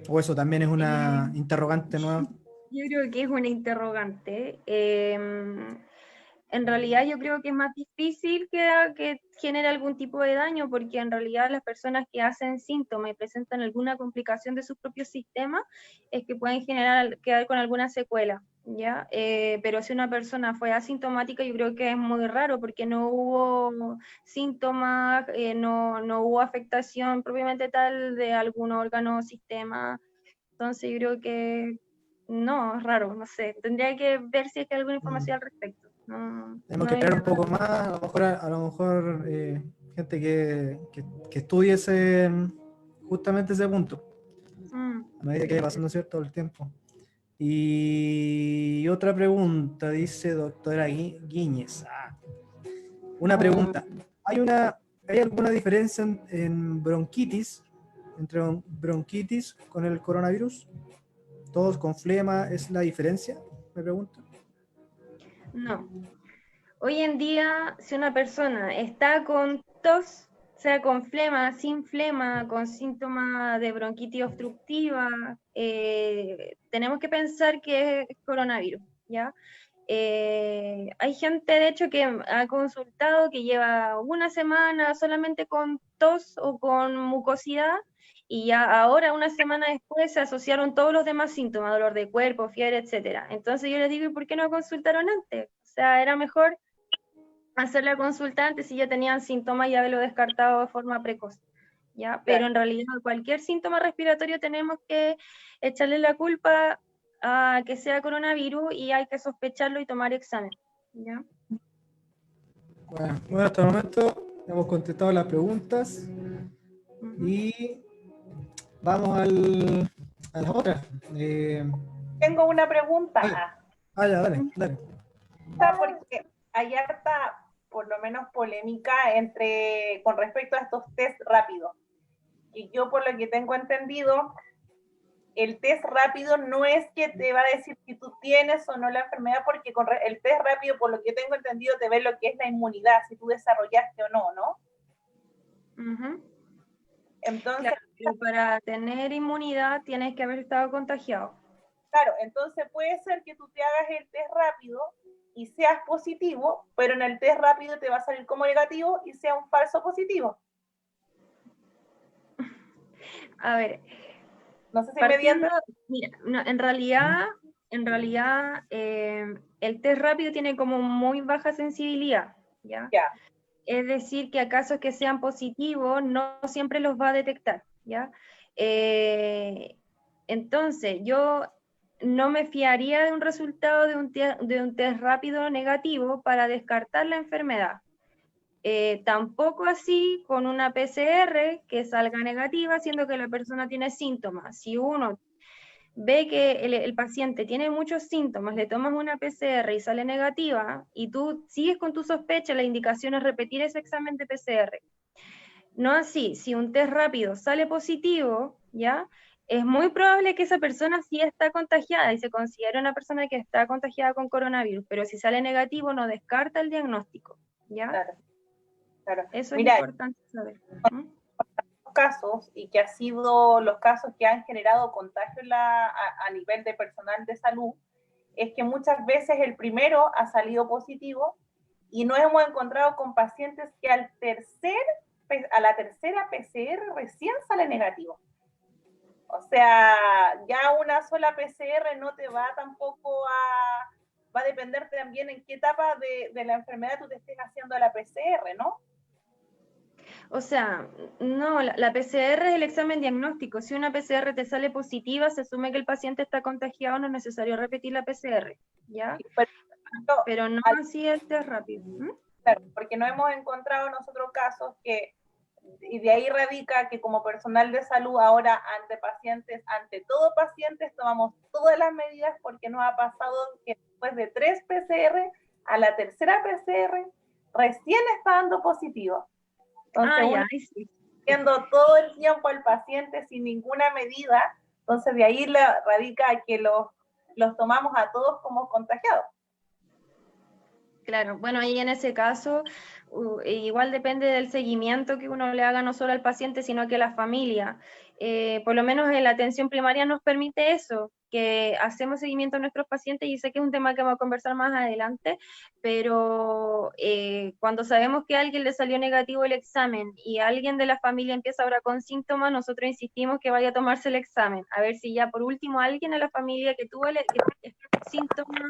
¿O eso también es una interrogante nueva? Yo creo que es una interrogante. En realidad yo creo que es más difícil que genere algún tipo de daño, porque en realidad las personas que hacen síntomas y presentan alguna complicación de sus propios sistemas es que pueden quedar con alguna secuela, ¿ya? Pero si una persona fue asintomática, yo creo que es muy raro, porque no hubo síntomas, no hubo afectación propiamente tal de algún órgano o sistema. Entonces yo creo que no, es raro, no sé. Tendría que ver si hay alguna información al respecto. No, Tenemos no que hay esperar un nada. poco más, a lo mejor gente que estudie justamente ese punto, Mm, a medida que sí, vaya sí. pasando cierto el tiempo. Y otra pregunta, dice doctora Guíñez. Una pregunta. ¿Hay alguna diferencia en bronquitis, entre bronquitis con el coronavirus? ¿Todos con flema es la diferencia? Me pregunto. No. Hoy en día, si una persona está con tos, sea con flema, sin flema, con síntomas de bronquitis obstructiva, tenemos que pensar que es coronavirus, ¿ya? Hay gente, de hecho, que ha consultado que lleva una semana solamente con tos o con mucosidad, y ya ahora, una semana después, se asociaron todos los demás síntomas, dolor de cuerpo, fiebre, etcétera. Entonces yo les digo, ¿y por qué no consultaron antes? O sea, era mejor hacer la consulta antes si ya tenían síntomas y haberlo descartado de forma precoz, ¿ya? Pero en realidad cualquier síntoma respiratorio tenemos que echarle la culpa a que sea coronavirus y hay que sospecharlo y tomar examen, ¿ya? Bueno, hasta el momento hemos contestado las preguntas Ujú. y vamos a las otras. Tengo una Dale. pregunta. Ya, dale. Porque hay harta, por lo menos, polémica con respecto a estos test rápidos. Y yo, por lo que tengo entendido, el test rápido no es que te va a decir si tú tienes o no la enfermedad, porque el test rápido, por lo que tengo entendido, te ve lo que es la inmunidad, si tú desarrollaste o no, ¿no? Uh-huh. Entonces, Claro, pero para tener inmunidad tienes que haber estado contagiado. claro, entonces puede ser que tú te hagas el test rápido y seas positivo, pero en el test rápido te va a salir como negativo y sea un falso positivo. A ver, No sé si partiendo, me mira, no, en realidad el test rápido tiene como muy baja sensibilidad, ¿ya? ya. Es decir, que acaso que sean positivos no siempre los va a detectar, ¿ya? Entonces, yo no me fiaría de un resultado de un test rápido negativo para descartar la enfermedad. Tampoco así con una PCR que salga negativa, siendo que la persona tiene síntomas. Si uno ve que el paciente tiene muchos síntomas, le tomas una PCR y sale negativa, y tú sigues con tu sospecha, la indicación es repetir ese examen de PCR. No así, si un test rápido sale positivo, ¿ya? Es muy probable que esa persona sí está contagiada y se considera una persona que está contagiada con coronavirus, pero si sale negativo no descarta el diagnóstico, ¿ya? Claro, claro. Eso Mira, es importante saber. casos y que ha sido los casos que han generado contagio a nivel de personal de salud, es que muchas veces el primero ha salido positivo y nos hemos encontrado con pacientes que a la tercera PCR recién sale negativo. O sea, ya una sola PCR no te va tampoco va a depender también en qué etapa de la enfermedad tú te estés haciendo la PCR, ¿no? O sea, no, la PCR es el examen diagnóstico. Si una PCR te sale positiva, se asume que el paciente está contagiado, no es necesario repetir la PCR, ¿ya? Pero no así el test rápido. Claro, porque no hemos encontrado nosotros casos y de ahí radica que como personal de salud ahora ante todo pacientes, tomamos todas las medidas porque nos ha pasado que después de 3 PCR, a la tercera PCR, recién está dando positivo. Entonces, viendo todo el tiempo al paciente sin ninguna medida, entonces de ahí radica que los tomamos a todos como contagiados. Claro, bueno, ahí en ese caso, igual depende del seguimiento que uno le haga no solo al paciente, sino que a la familia. Por lo menos en la atención primaria nos permite eso, que hacemos seguimiento a nuestros pacientes, y sé que es un tema que vamos a conversar más adelante, pero cuando sabemos que a alguien le salió negativo el examen y alguien de la familia empieza ahora con síntomas, nosotros insistimos que vaya a tomarse el examen, a ver si ya por último alguien de la familia que tuvo síntomas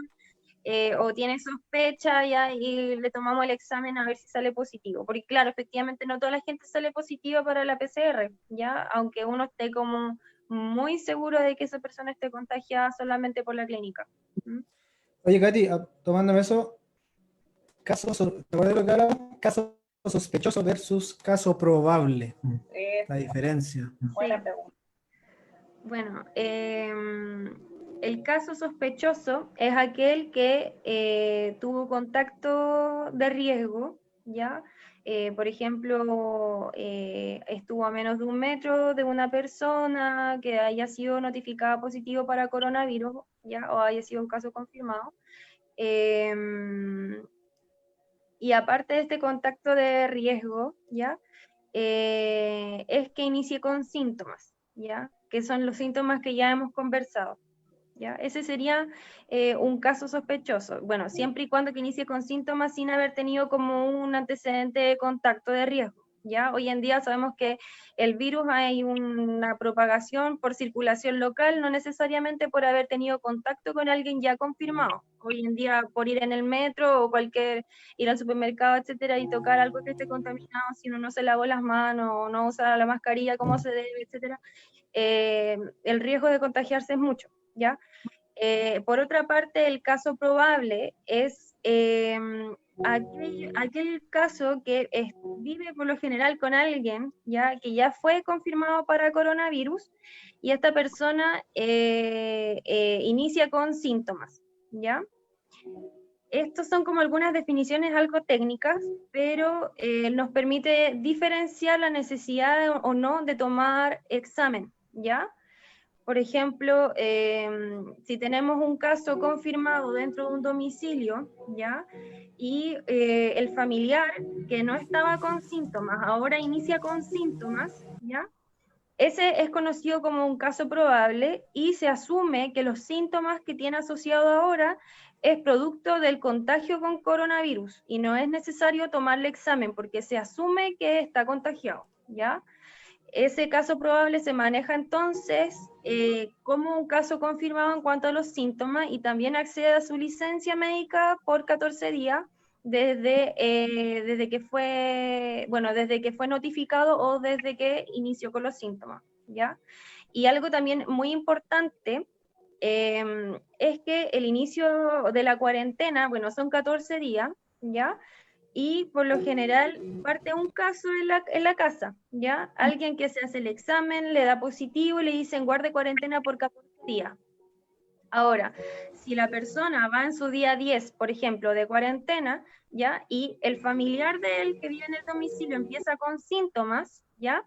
o tiene sospecha ya, y le tomamos el examen a ver si sale positivo, porque claro, efectivamente no toda la gente sale positiva para la PCR, ya, aunque uno esté como muy seguro de que esa persona esté contagiada solamente por la clínica. Oye, Katy, tomándome eso, ¿te acuerdas de lo que hablamos? Caso sospechoso versus caso probable. La diferencia. Buena pregunta. Bueno, el caso sospechoso es aquel que tuvo contacto de riesgo, ¿ya? Por ejemplo, estuvo a menos de 1 metro de una persona que haya sido notificada positivo para coronavirus, ¿ya? O haya sido un caso confirmado. Y aparte de este contacto de riesgo, ¿ya? Es que inicie con síntomas, ¿ya? Que son los síntomas que ya hemos conversado, ¿ya? Ese sería un caso sospechoso. Bueno, siempre y cuando que inicie con síntomas sin haber tenido como un antecedente de contacto de riesgo, ¿ya? Hoy en día sabemos que el virus hay una propagación por circulación local, no necesariamente por haber tenido contacto con alguien ya confirmado. Hoy en día por ir en el metro o ir al supermercado, etcétera, y tocar algo que esté contaminado, si uno no se lavó las manos o no usa la mascarilla como se debe, etcétera, el riesgo de contagiarse es mucho, ¿ya? Por otra parte, el caso probable es aquel caso que vive por lo general con alguien ¿ya? Que ya fue confirmado para coronavirus, y esta persona inicia con síntomas, ¿ya? Estos son como algunas definiciones algo técnicas, pero nos permite diferenciar la necesidad o no de tomar examen, ¿ya? Por ejemplo, si tenemos un caso confirmado dentro de un domicilio, ¿ya? Y el familiar que no estaba con síntomas, ahora inicia con síntomas, ¿ya? Ese es conocido como un caso probable y se asume que los síntomas que tiene asociado ahora es producto del contagio con coronavirus y no es necesario tomarle examen porque se asume que está contagiado, ¿ya? Ese caso probable se maneja entonces como un caso confirmado en cuanto a los síntomas, y también accede a su licencia médica por 14 días desde que fue notificado o desde que inició con los síntomas, ¿ya? Y algo también muy importante es que el inicio de la cuarentena, bueno, son 14 días, ¿ya? y por lo general parte un caso en la casa, ¿ya? Alguien que se hace el examen, le da positivo y le dicen guarde cuarentena por 14 días. Ahora, si la persona va en su día 10, por ejemplo, de cuarentena, ¿ya? Y el familiar de él que vive en el domicilio empieza con síntomas, ¿ya?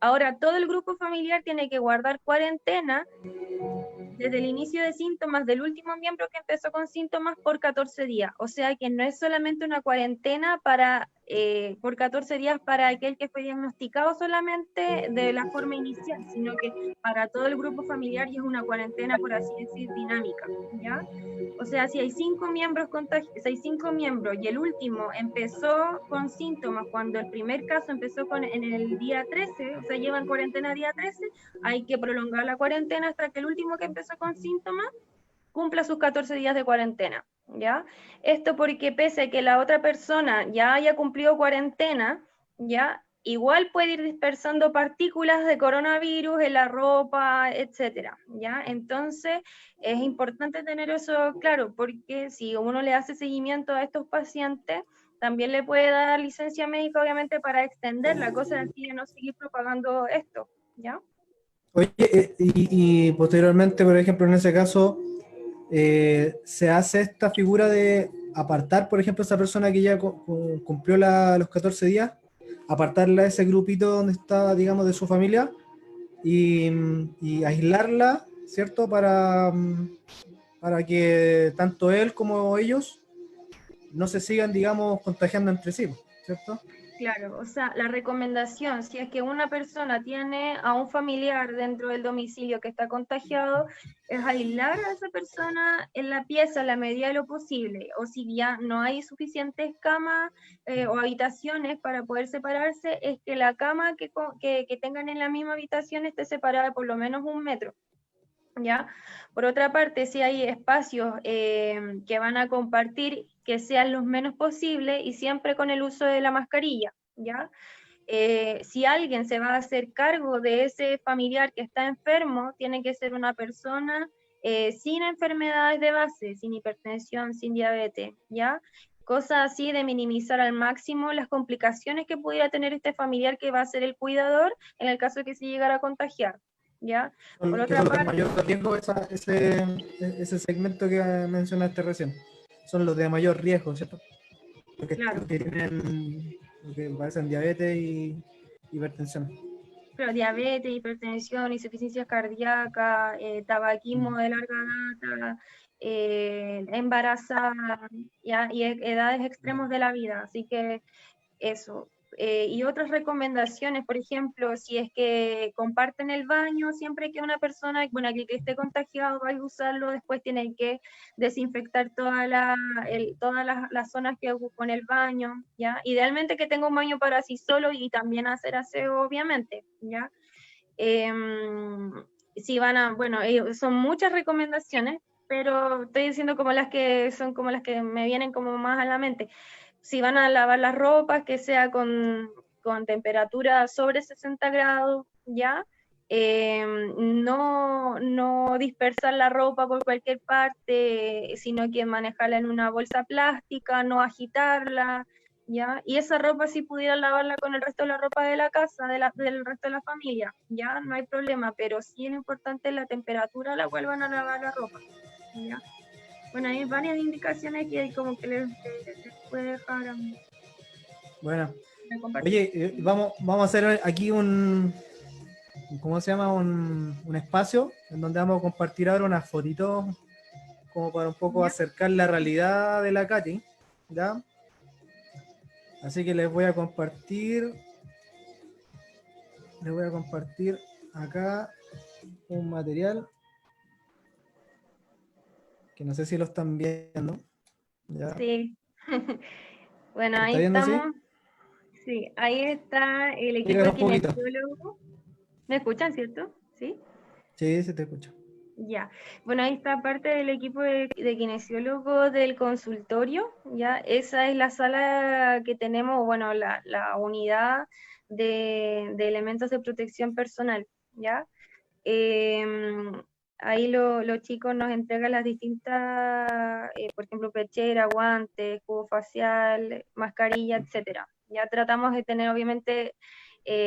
Ahora todo el grupo familiar tiene que guardar cuarentena desde el inicio de síntomas del último miembro que empezó con síntomas por 14 días. O sea que no es solamente una cuarentena por 14 días para aquel que fue diagnosticado solamente de la forma inicial, sino que para todo el grupo familiar y es una cuarentena, por así decir, dinámica, ¿ya? O sea, si hay 5 miembros y el último empezó con síntomas cuando el primer caso empezó en el día 13, o sea, llevan cuarentena día 13, hay que prolongar la cuarentena hasta que el último que empezó con síntomas cumpla sus 14 días de cuarentena, ¿ya? Esto porque pese a que la otra persona ya haya cumplido cuarentena, ¿ya? Igual puede ir dispersando partículas de coronavirus en la ropa, etcétera, ¿ya? Entonces, es importante tener eso claro, porque si uno le hace seguimiento a estos pacientes, también le puede dar licencia médica, obviamente, para extender la cosa así de no seguir propagando esto, ¿ya? Oye, y posteriormente, por ejemplo, en ese caso, se hace esta figura de apartar, por ejemplo, a esa persona que ya cumplió los 14 días, apartarla de ese grupito donde está, digamos, de su familia y aislarla, ¿cierto? Para que tanto él como ellos no se sigan, digamos, contagiando entre sí, ¿cierto? Claro, o sea, la recomendación, si es que una persona tiene a un familiar dentro del domicilio que está contagiado, es aislar a esa persona en la pieza a la medida de lo posible, o si ya no hay suficientes camas o habitaciones para poder separarse, es que la cama que tengan en la misma habitación esté separada por lo menos 1 metro. ¿Ya? Por otra parte, si hay espacios que van a compartir, que sean los menos posibles y siempre con el uso de la mascarilla, ¿ya? Si alguien se va a hacer cargo de ese familiar que está enfermo, tiene que ser una persona sin enfermedades de base, sin hipertensión, sin diabetes, ¿ya? Cosas así de minimizar al máximo las complicaciones que pudiera tener este familiar que va a ser el cuidador en el caso de que se llegara a contagiar, ¿ya? Por Que otra son los de parte, mayor riesgo, ese segmento que mencionaste recién. Son los de mayor riesgo, ¿cierto? Los claro, que tienen, lo que padecen diabetes y hipertensión. pero diabetes, hipertensión, insuficiencia cardíaca, tabaquismo de larga data, embarazada, ¿ya? Y edades extremos de la vida. Así que eso. Y otras recomendaciones, por ejemplo, si es que comparten el baño, siempre que una persona, bueno, que esté contagiado vaya a usarlo, después tienen que desinfectar todas las zonas que ocupan el baño, ¿ya? Idealmente que tenga un baño para sí solo y también hacer aseo, obviamente, ¿ya? Si van a, bueno, son muchas recomendaciones, pero estoy diciendo como las que son como las que me vienen como más a la mente. Si van a lavar las ropas, que sea con temperatura sobre 60 grados, ¿ya? No dispersar la ropa por cualquier parte, sino que manejarla en una bolsa plástica, no agitarla, ¿ya? Y esa ropa si pudieran lavarla con el resto de la ropa de la casa, del resto de la familia, ¿ya? No hay problema, pero sí es importante la temperatura a la cual van a lavar la ropa, ¿ya? Bueno, hay varias indicaciones que como que les puede dejar Bueno, compartir. oye, vamos a hacer aquí ¿cómo se llama? Un espacio en donde vamos a compartir ahora unas fotitos como para un poco ¿Ya? acercar la realidad de la Katy, ¿ya? Así que les voy a compartir acá un material que no sé si lo están viendo, ¿ya? Sí. Bueno, ¿Se está ahí viendo estamos. así? Sí, ahí está el equipo Díganos de un poquito. kinesiólogos. ¿Me escuchan, cierto? Sí. Sí, se te escucha. Ya. Bueno, ahí está parte del equipo de kinesiólogos del consultorio. Ya, esa es la sala que tenemos, bueno, la unidad de elementos de protección personal. Ya. ahí los chicos nos entregan las distintas, por ejemplo, pechera, guantes, jugo facial, mascarilla, etcétera. Ya tratamos de tener obviamente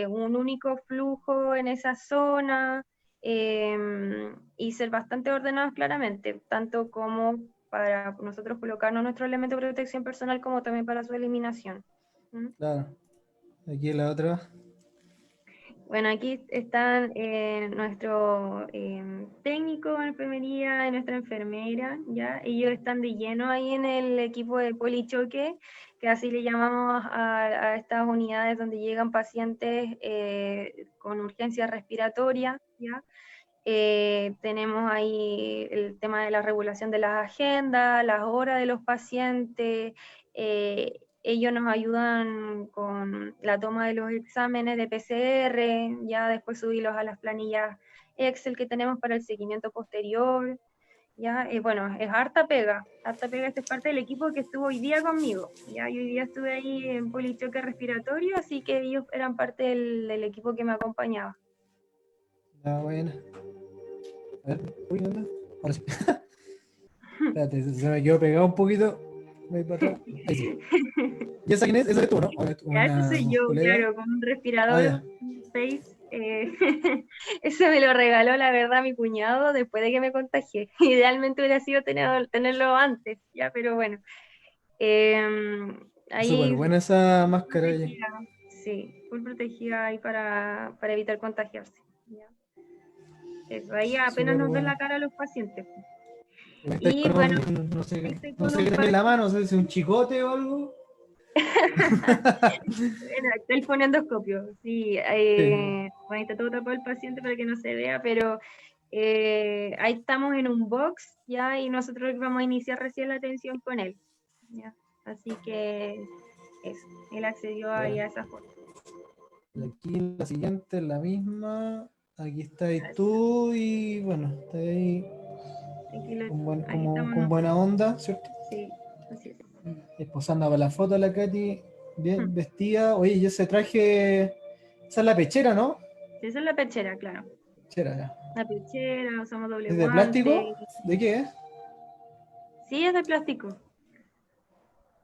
un único flujo en esa zona y ser bastante ordenados claramente, tanto como para nosotros colocarnos nuestro elemento de protección personal como también para su eliminación. ¿Mm? Claro. Aquí la otra. Bueno, aquí están nuestro técnico en enfermería y nuestra enfermera, ¿ya? Ellos están de lleno ahí en el equipo de polichoque, que así le llamamos a estas unidades donde llegan pacientes con urgencia respiratoria, ¿ya? Tenemos ahí el tema de la regulación de las agendas, las horas de los pacientes. Ellos nos ayudan con la toma de los exámenes de PCR, ya después subirlos a las planillas Excel que tenemos para el seguimiento posterior. Ya, bueno, es harta pega. Harta pega, esta es parte del equipo que estuvo hoy día conmigo. Ya, yo hoy día estuve ahí en polichoque respiratorio, así que ellos eran parte del equipo que me acompañaba. Ah, buena. A ver, uy, ¿dónde? Ahora sí. Espérate, se me quedó pegado un poquito. Voy para atrás. Ahí sí. ¿Y esa quién es? ¿Esa eres tú, no? ¿O es Ya, ese soy un yo, colega? claro, con un Ah, respirador ya. Face. Ese me lo regaló, la verdad, mi cuñado después de que me contagié. Idealmente hubiera sido tenerlo antes, ya, pero bueno. Súper Ahí buena esa full máscara. Oye. protegida, sí, full protegida ahí para evitar contagiarse. ¿Ya? Eso, ahí apenas Súper nos ven buena. la cara a los pacientes. Estáis Y con bueno, no sé, estoy no con sé un qué tenéis en la parche. mano, no sé si un chicote o algo. El fonendoscopio, sí, Sí. bueno, está todo tapado el paciente para que no se vea, pero ahí estamos en un box ya y nosotros vamos a iniciar recién la atención con él. ¿Ya? Así que eso, él accedió ahí Ya. a esa foto. Y aquí la siguiente es la misma. Aquí estáis Así, tú y bueno, estáis ahí aquí, aquí como, estamos con buena nosotros. onda, ¿cierto? Sí, así es. Posando para la foto la Katy, Hmm. bien vestida. Oye, y ese traje, esa es la pechera, ¿no? Esa es la pechera, claro. Pechera, ya. La pechera, usamos doble ¿Es de plástico? guante. ¿De qué es? Sí, es de plástico.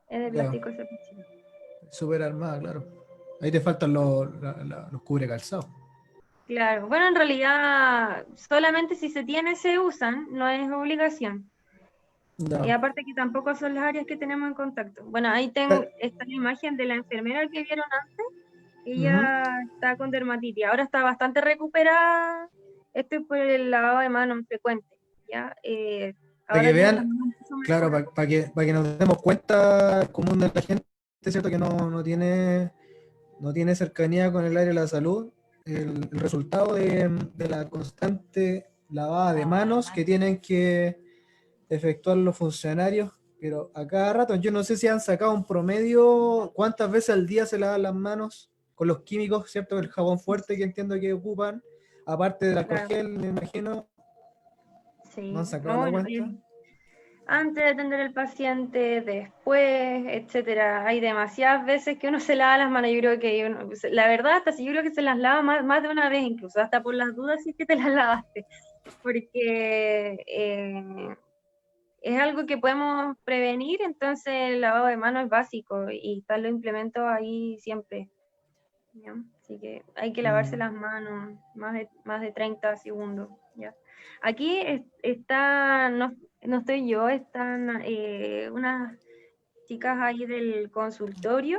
Es de Ya, plástico esa pechera. súper armada, claro. Ahí te faltan los cubre calzados. Claro, bueno, en realidad solamente si se tiene se usan, no es obligación. Y Ya. aparte que tampoco son las áreas que tenemos en contacto. Bueno, ahí tengo Eh, esta imagen de la enfermera que vieron antes. ujú. Ella está con dermatitis, ahora está bastante recuperada. Esto es por el lavado de manos frecuente, ¿ya? Para Ahora que tiene las vean, manos mucho claro, mejor. para que nos demos cuenta el común de la gente, es cierto que no tiene cercanía con el área de la salud, el resultado de la constante lavada de manos que tienen que efectuar los funcionarios, pero a cada rato, yo no sé si han sacado un promedio, cuántas veces al día se lavan las manos con los químicos, ¿cierto? El jabón fuerte que entiendo que ocupan, aparte del alcohol Claro, gel, me imagino, no han sí. sacado No, la bueno, cuenta. antes de atender al paciente, después, etcétera. Hay demasiadas veces que uno se lava las manos. Yo creo que la verdad, hasta si yo creo que se las lava más de una vez, incluso, hasta por las dudas si es que te las lavaste. Porque es algo que podemos prevenir, entonces el lavado de manos es básico y están los implementos ahí siempre. ¿Ya? Así que hay que lavarse Mm. las manos más de 30 segundos. ¿Ya? Aquí está, no estoy yo, están unas chicas ahí del consultorio.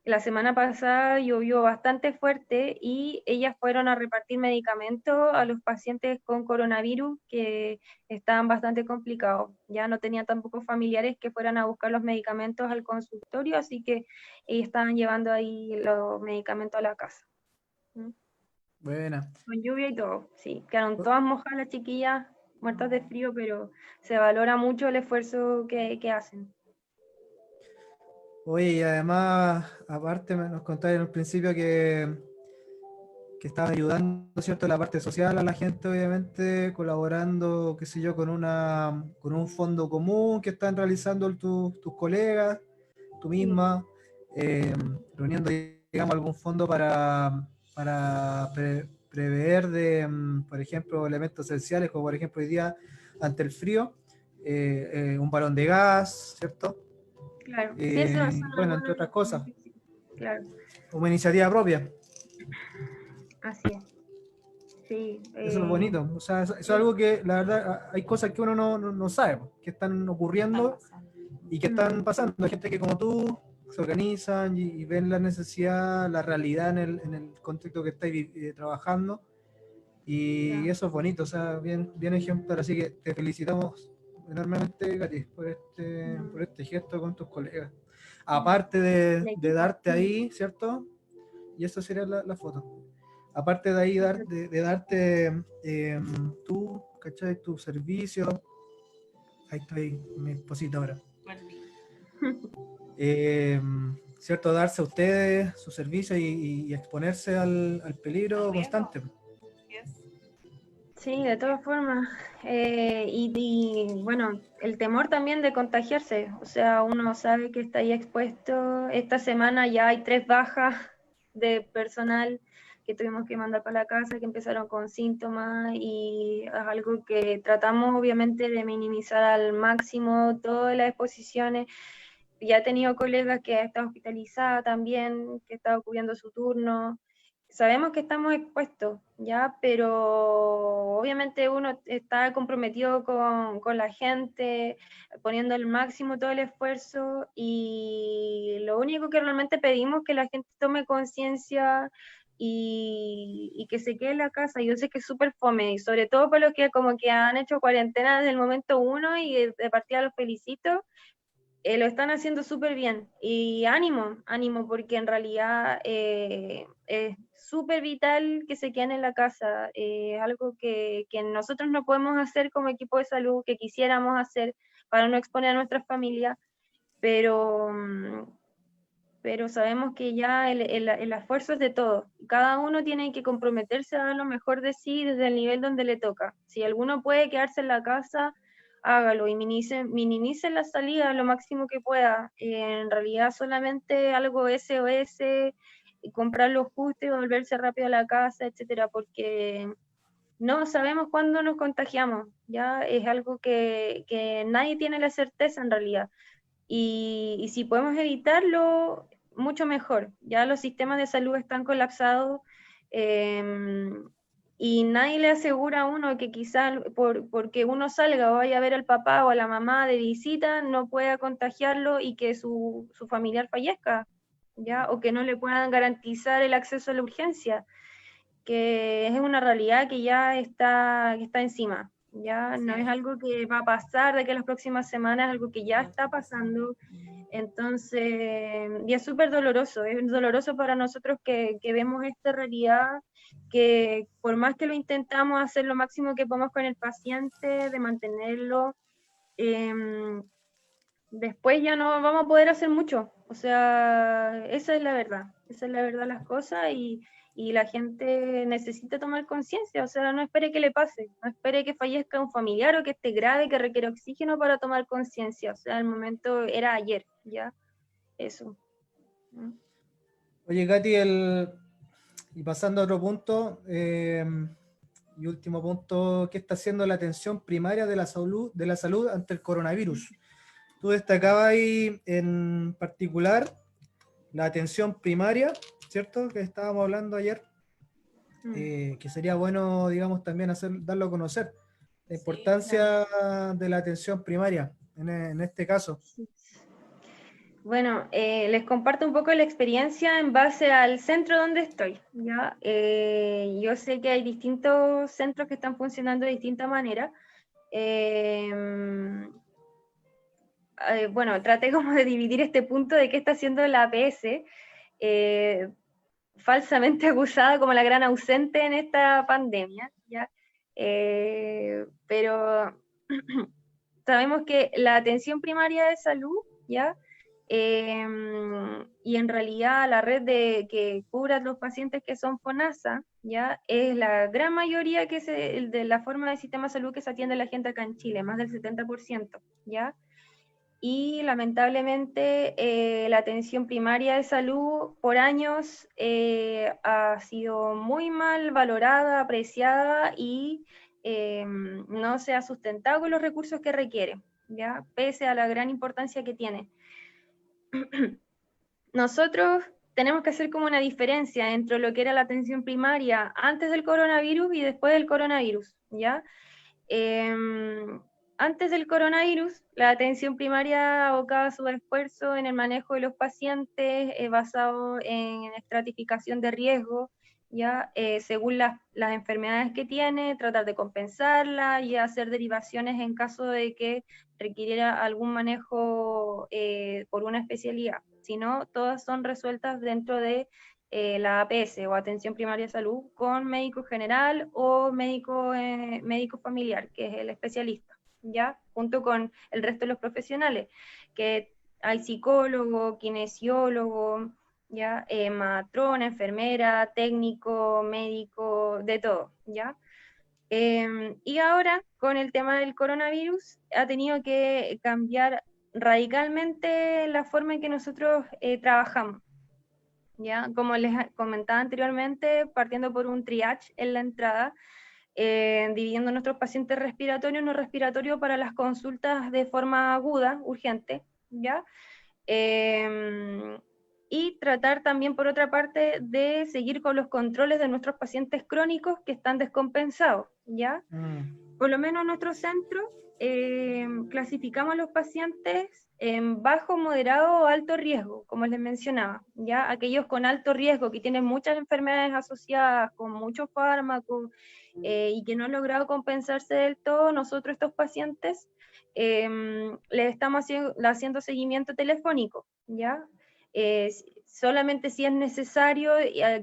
La semana pasada llovió bastante fuerte y ellas fueron a repartir medicamentos a los pacientes con coronavirus que estaban bastante complicados. Ya no tenían tampoco familiares que fueran a buscar los medicamentos al consultorio, así que ellos estaban llevando ahí los medicamentos a la casa. ¿Mm? Buena. Con lluvia y todo, sí. Quedaron todas mojadas las chiquillas, muertas de frío, pero se valora mucho el esfuerzo que hacen. Oye, y además, aparte, nos contaron en el principio que estaban ayudando, ¿cierto?, la parte social a la gente, obviamente, colaborando, qué sé yo, con un fondo común que están realizando tus colegas, tú Sí, misma, reuniendo, digamos, algún fondo para prever de, por ejemplo, elementos esenciales, como por ejemplo hoy día, ante el frío, un balón de gas, ¿cierto? Claro, sí, eso son Bueno, algunos entre de otras los cosas, beneficios. Claro, como iniciativa propia. así es. Sí, Eso es bonito. O sea, eso es algo que, la verdad, hay cosas que uno no sabe, que están ocurriendo y que están pasando. Hay gente que, como tú, se organizan y ven la necesidad, la realidad en el contexto que estáis trabajando. Y ya. eso es bonito, o sea, bien ejemplar. Así que te felicitamos enormemente, Katy, por este gesto con tus colegas. Aparte El de equipo. darte ahí, ¿cierto? Y esa sería la foto. Aparte de ahí, de darte tú, ¿cachai? Tu servicio. Ahí estoy, mi esposita ahora. Eh, ¿Cierto? Darse a ustedes su servicio y exponerse al peligro constante. Sí, de todas formas. Bueno, el temor también de contagiarse. O sea, uno sabe que está ahí expuesto. Esta semana ya hay 3 bajas de personal que tuvimos que mandar para la casa, que empezaron con síntomas y es algo que tratamos obviamente de minimizar al máximo todas las exposiciones. Ya he tenido colegas que han estado hospitalizadas también, que han estado cubriendo su turno. Sabemos que estamos expuestos, ¿ya? Pero obviamente uno está comprometido con la gente, poniendo el máximo todo el esfuerzo y lo único que realmente pedimos es que la gente tome conciencia y que se quede en la casa. Yo sé que es súper fome y sobre todo por los que como que han hecho cuarentena desde el momento uno y de partida los felicito, lo están haciendo súper bien. Y ánimo, ánimo, porque en realidad es súper vital que se queden en la casa. Algo que nosotros no podemos hacer como equipo de salud, que quisiéramos hacer para no exponer a nuestra familia, pero, pero sabemos que ya el esfuerzo es de todos. Cada uno tiene que comprometerse a dar lo mejor de sí desde el nivel donde le toca. Si alguno puede quedarse en la casa, hágalo y minimice la salida lo máximo que pueda. En realidad solamente algo SOS, comprar lo justo y volverse rápido a la casa, etcétera, porque no sabemos cuándo nos contagiamos. Ya es algo que nadie tiene la certeza en realidad. Y si podemos evitarlo, mucho mejor. Ya los sistemas de salud están colapsados, eh, y nadie le asegura a uno que quizás porque uno salga o vaya a ver al papá o a la mamá de visita, no pueda contagiarlo y que su familiar fallezca, ¿ya? O que no le puedan garantizar el acceso a la urgencia, que es una realidad que está encima. Ya no es algo que va a pasar de que las próximas semanas, es algo que ya está pasando. Entonces, y es súper doloroso, es doloroso para nosotros que vemos esta realidad, que por más que lo intentamos hacer lo máximo que podemos con el paciente, de mantenerlo, después ya no vamos a poder hacer mucho. O sea, esa es la verdad de las cosas y la gente necesita tomar conciencia, o sea, no espere que le pase, no espere que fallezca un familiar o que esté grave, que requiere oxígeno para tomar conciencia, o sea, el momento era ayer, ya, eso. Oye, Katy, y pasando a otro punto, y último punto, ¿qué está haciendo la atención primaria de la salud ante el coronavirus? Tú destacabas ahí en particular la atención primaria, ¿cierto? Que estábamos hablando ayer, que sería bueno, digamos, también darlo a conocer. La importancia de la atención primaria en este caso. Bueno, les comparto un poco la experiencia en base al centro donde estoy, ¿ya? Yo sé que hay distintos centros que están funcionando de distinta manera. Bueno, traté como de dividir este punto de qué está haciendo la APS, falsamente acusada como la gran ausente en esta pandemia, ¿ya? Pero sabemos que la atención primaria de salud, ¿ya? Y en realidad la red que cubra a los pacientes que son FONASA, ¿ya? Es la gran mayoría de la forma de sistema de salud que se atiende a la gente acá en Chile, más del 70%, ¿ya? y lamentablemente la atención primaria de salud por años ha sido muy mal valorada, apreciada y no se ha sustentado con los recursos que requiere, ¿ya? Pese a la gran importancia que tiene. Nosotros tenemos que hacer como una diferencia entre lo que era la atención primaria antes del coronavirus y después del coronavirus, ¿ya? Antes del coronavirus, la atención primaria abocaba su esfuerzo en el manejo de los pacientes basado en estratificación de riesgo, ¿ya? Según las enfermedades que tiene, tratar de compensarlas y hacer derivaciones en caso de que requiriera algún manejo por una especialidad. Si no, todas son resueltas dentro de la APS o Atención Primaria de Salud con médico general o médico familiar, que es el especialista, ¿ya? Junto con el resto de los profesionales, que hay psicólogo, kinesiólogo, ¿ya? Matrona, enfermera, técnico, médico, de todo, ¿ya? Y ahora, con el tema del coronavirus, ha tenido que cambiar radicalmente la forma en que nosotros trabajamos. ¿Ya? Como les comentaba anteriormente, partiendo por un triage en la entrada, dividiendo nuestros pacientes respiratorios no respiratorios para las consultas de forma aguda, urgente, ¿ya? Y tratar también, por otra parte, de seguir con los controles de nuestros pacientes crónicos que están descompensados, ¿ya? Por lo menos en nuestro centro clasificamos a los pacientes en bajo, moderado o alto riesgo, como les mencionaba, ¿ya? Aquellos con alto riesgo que tienen muchas enfermedades asociadas con muchos fármacos y que no han logrado compensarse del todo, nosotros estos pacientes les estamos haciendo seguimiento telefónico, ¿ya? Solamente si es necesario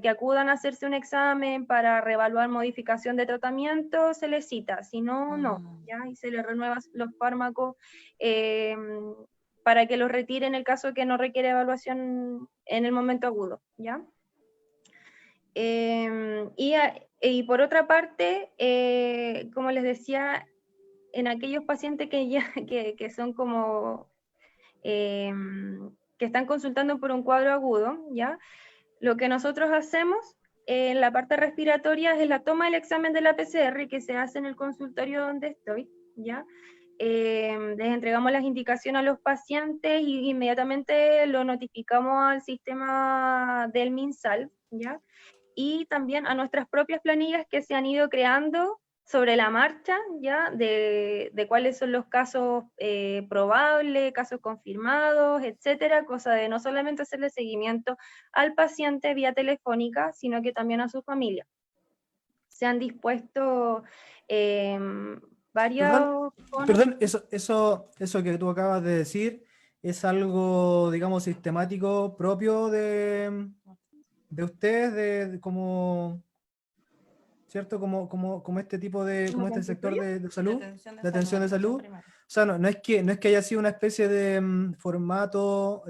que acudan a hacerse un examen para reevaluar modificación de tratamiento, se les cita, si no, no, ¿ya? Y se les renueva los fármacos para que los retire en el caso de que no requiere evaluación en el momento agudo, ¿ya? Y por otra parte, como les decía, en aquellos pacientes que son como que están consultando por un cuadro agudo, ¿ya? Lo que nosotros hacemos en la parte respiratoria es la toma del examen de la PCR que se hace en el consultorio donde estoy, ¿ya? Les entregamos las indicaciones a los pacientes y inmediatamente lo notificamos al sistema del MinSal, ¿ya? Y también a nuestras propias planillas que se han ido creando sobre la marcha, ¿ya? De cuáles son los casos probables, casos confirmados, etcétera, cosa de no solamente hacerle seguimiento al paciente vía telefónica, sino que también a su familia. Se han dispuesto varios... Perdón, eso que tú acabas de decir es algo, digamos, sistemático propio de ustedes, como... ¿Cierto? Como este tipo de, como este sector de salud, de atención de salud. O sea, no es que haya sido una especie de formato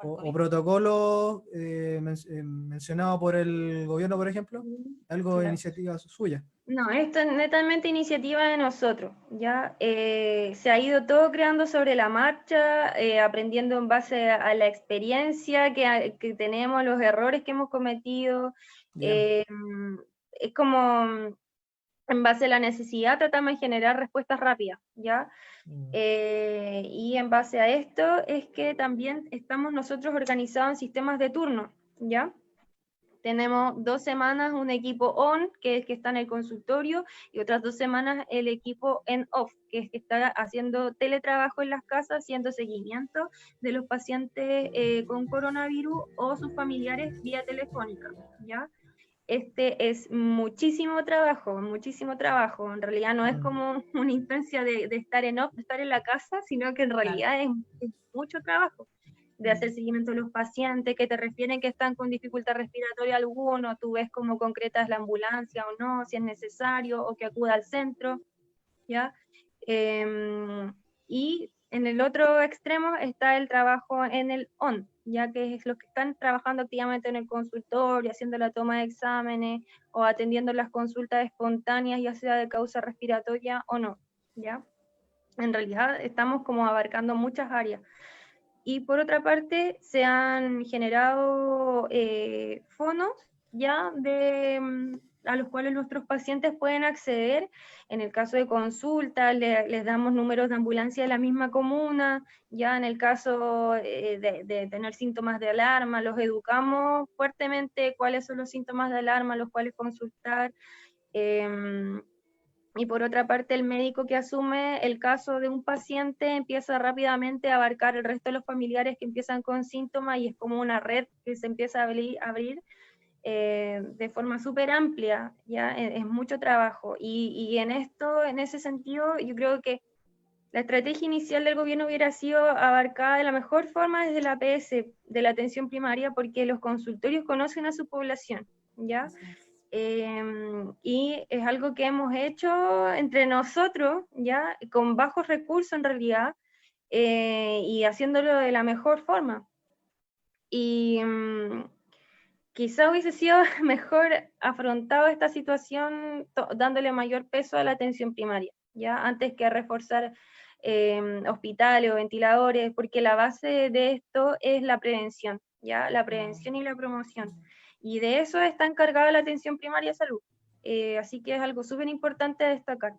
o protocolo mencionado por el gobierno, por ejemplo, algo de iniciativa suya. No, esto es netamente iniciativa de nosotros, ¿ya? Se ha ido todo creando sobre la marcha, aprendiendo en base a la experiencia que tenemos, los errores que hemos cometido. Es como en base a la necesidad tratamos de generar respuestas rápidas, ¿ya? Y en base a esto es que también estamos nosotros organizados en sistemas de turno, ¿ya? Tenemos 2 semanas un equipo on, que es que está en el consultorio, y otras 2 semanas el equipo en off, que es que está haciendo teletrabajo en las casas, haciendo seguimiento de los pacientes con coronavirus o sus familiares vía telefónica, ¿ya? Este es muchísimo trabajo, muchísimo trabajo. En realidad no es como una instancia de estar en off, de estar en la casa, sino que en realidad es mucho trabajo de hacer seguimiento a los pacientes que te refieren que están con dificultad respiratoria alguno, tú ves cómo concreta es la ambulancia o no, si es necesario, o que acuda al centro, ¿ya? Y en el otro extremo está el trabajo en el on, ya que es los que están trabajando activamente en el consultorio, haciendo la toma de exámenes o atendiendo las consultas espontáneas, ya sea de causa respiratoria o no, ¿ya? En realidad estamos como abarcando muchas áreas. Y por otra parte, se han generado fonos ya a los cuales nuestros pacientes pueden acceder. En el caso de consulta, les damos números de ambulancia de la misma comuna. Ya en el caso de tener síntomas de alarma, los educamos fuertemente cuáles son los síntomas de alarma, los cuales consultar. Y por otra parte, el médico que asume el caso de un paciente empieza rápidamente a abarcar el resto de los familiares que empiezan con síntomas, y es como una red que se empieza a abrir de forma súper amplia, ¿ya? Es mucho trabajo. Y en esto, en ese sentido, yo creo que la estrategia inicial del gobierno hubiera sido abarcada de la mejor forma desde la APS, de la atención primaria, porque los consultorios conocen a su población, ¿ya? Y es algo que hemos hecho entre nosotros, ya, con bajos recursos en realidad, y haciéndolo de la mejor forma. Y quizá hubiese sido mejor afrontado esta situación dándole mayor peso a la atención primaria, ya, antes que reforzar hospitales o ventiladores, porque la base de esto es la prevención, ya, la prevención y la promoción. Y de eso está encargada la atención primaria de salud. Así que es algo súper importante destacar.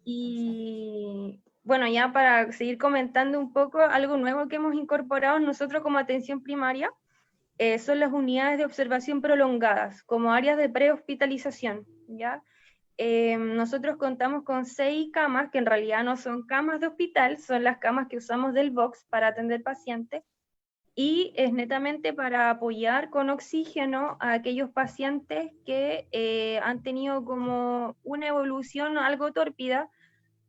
Y bueno, ya para seguir comentando un poco, algo nuevo que hemos incorporado nosotros como atención primaria son las unidades de observación prolongadas, como áreas de prehospitalización, ¿ya? Nosotros contamos con 6 camas, que en realidad no son camas de hospital, son las camas que usamos del box para atender pacientes, y es netamente para apoyar con oxígeno a aquellos pacientes que han tenido como una evolución algo tórpida,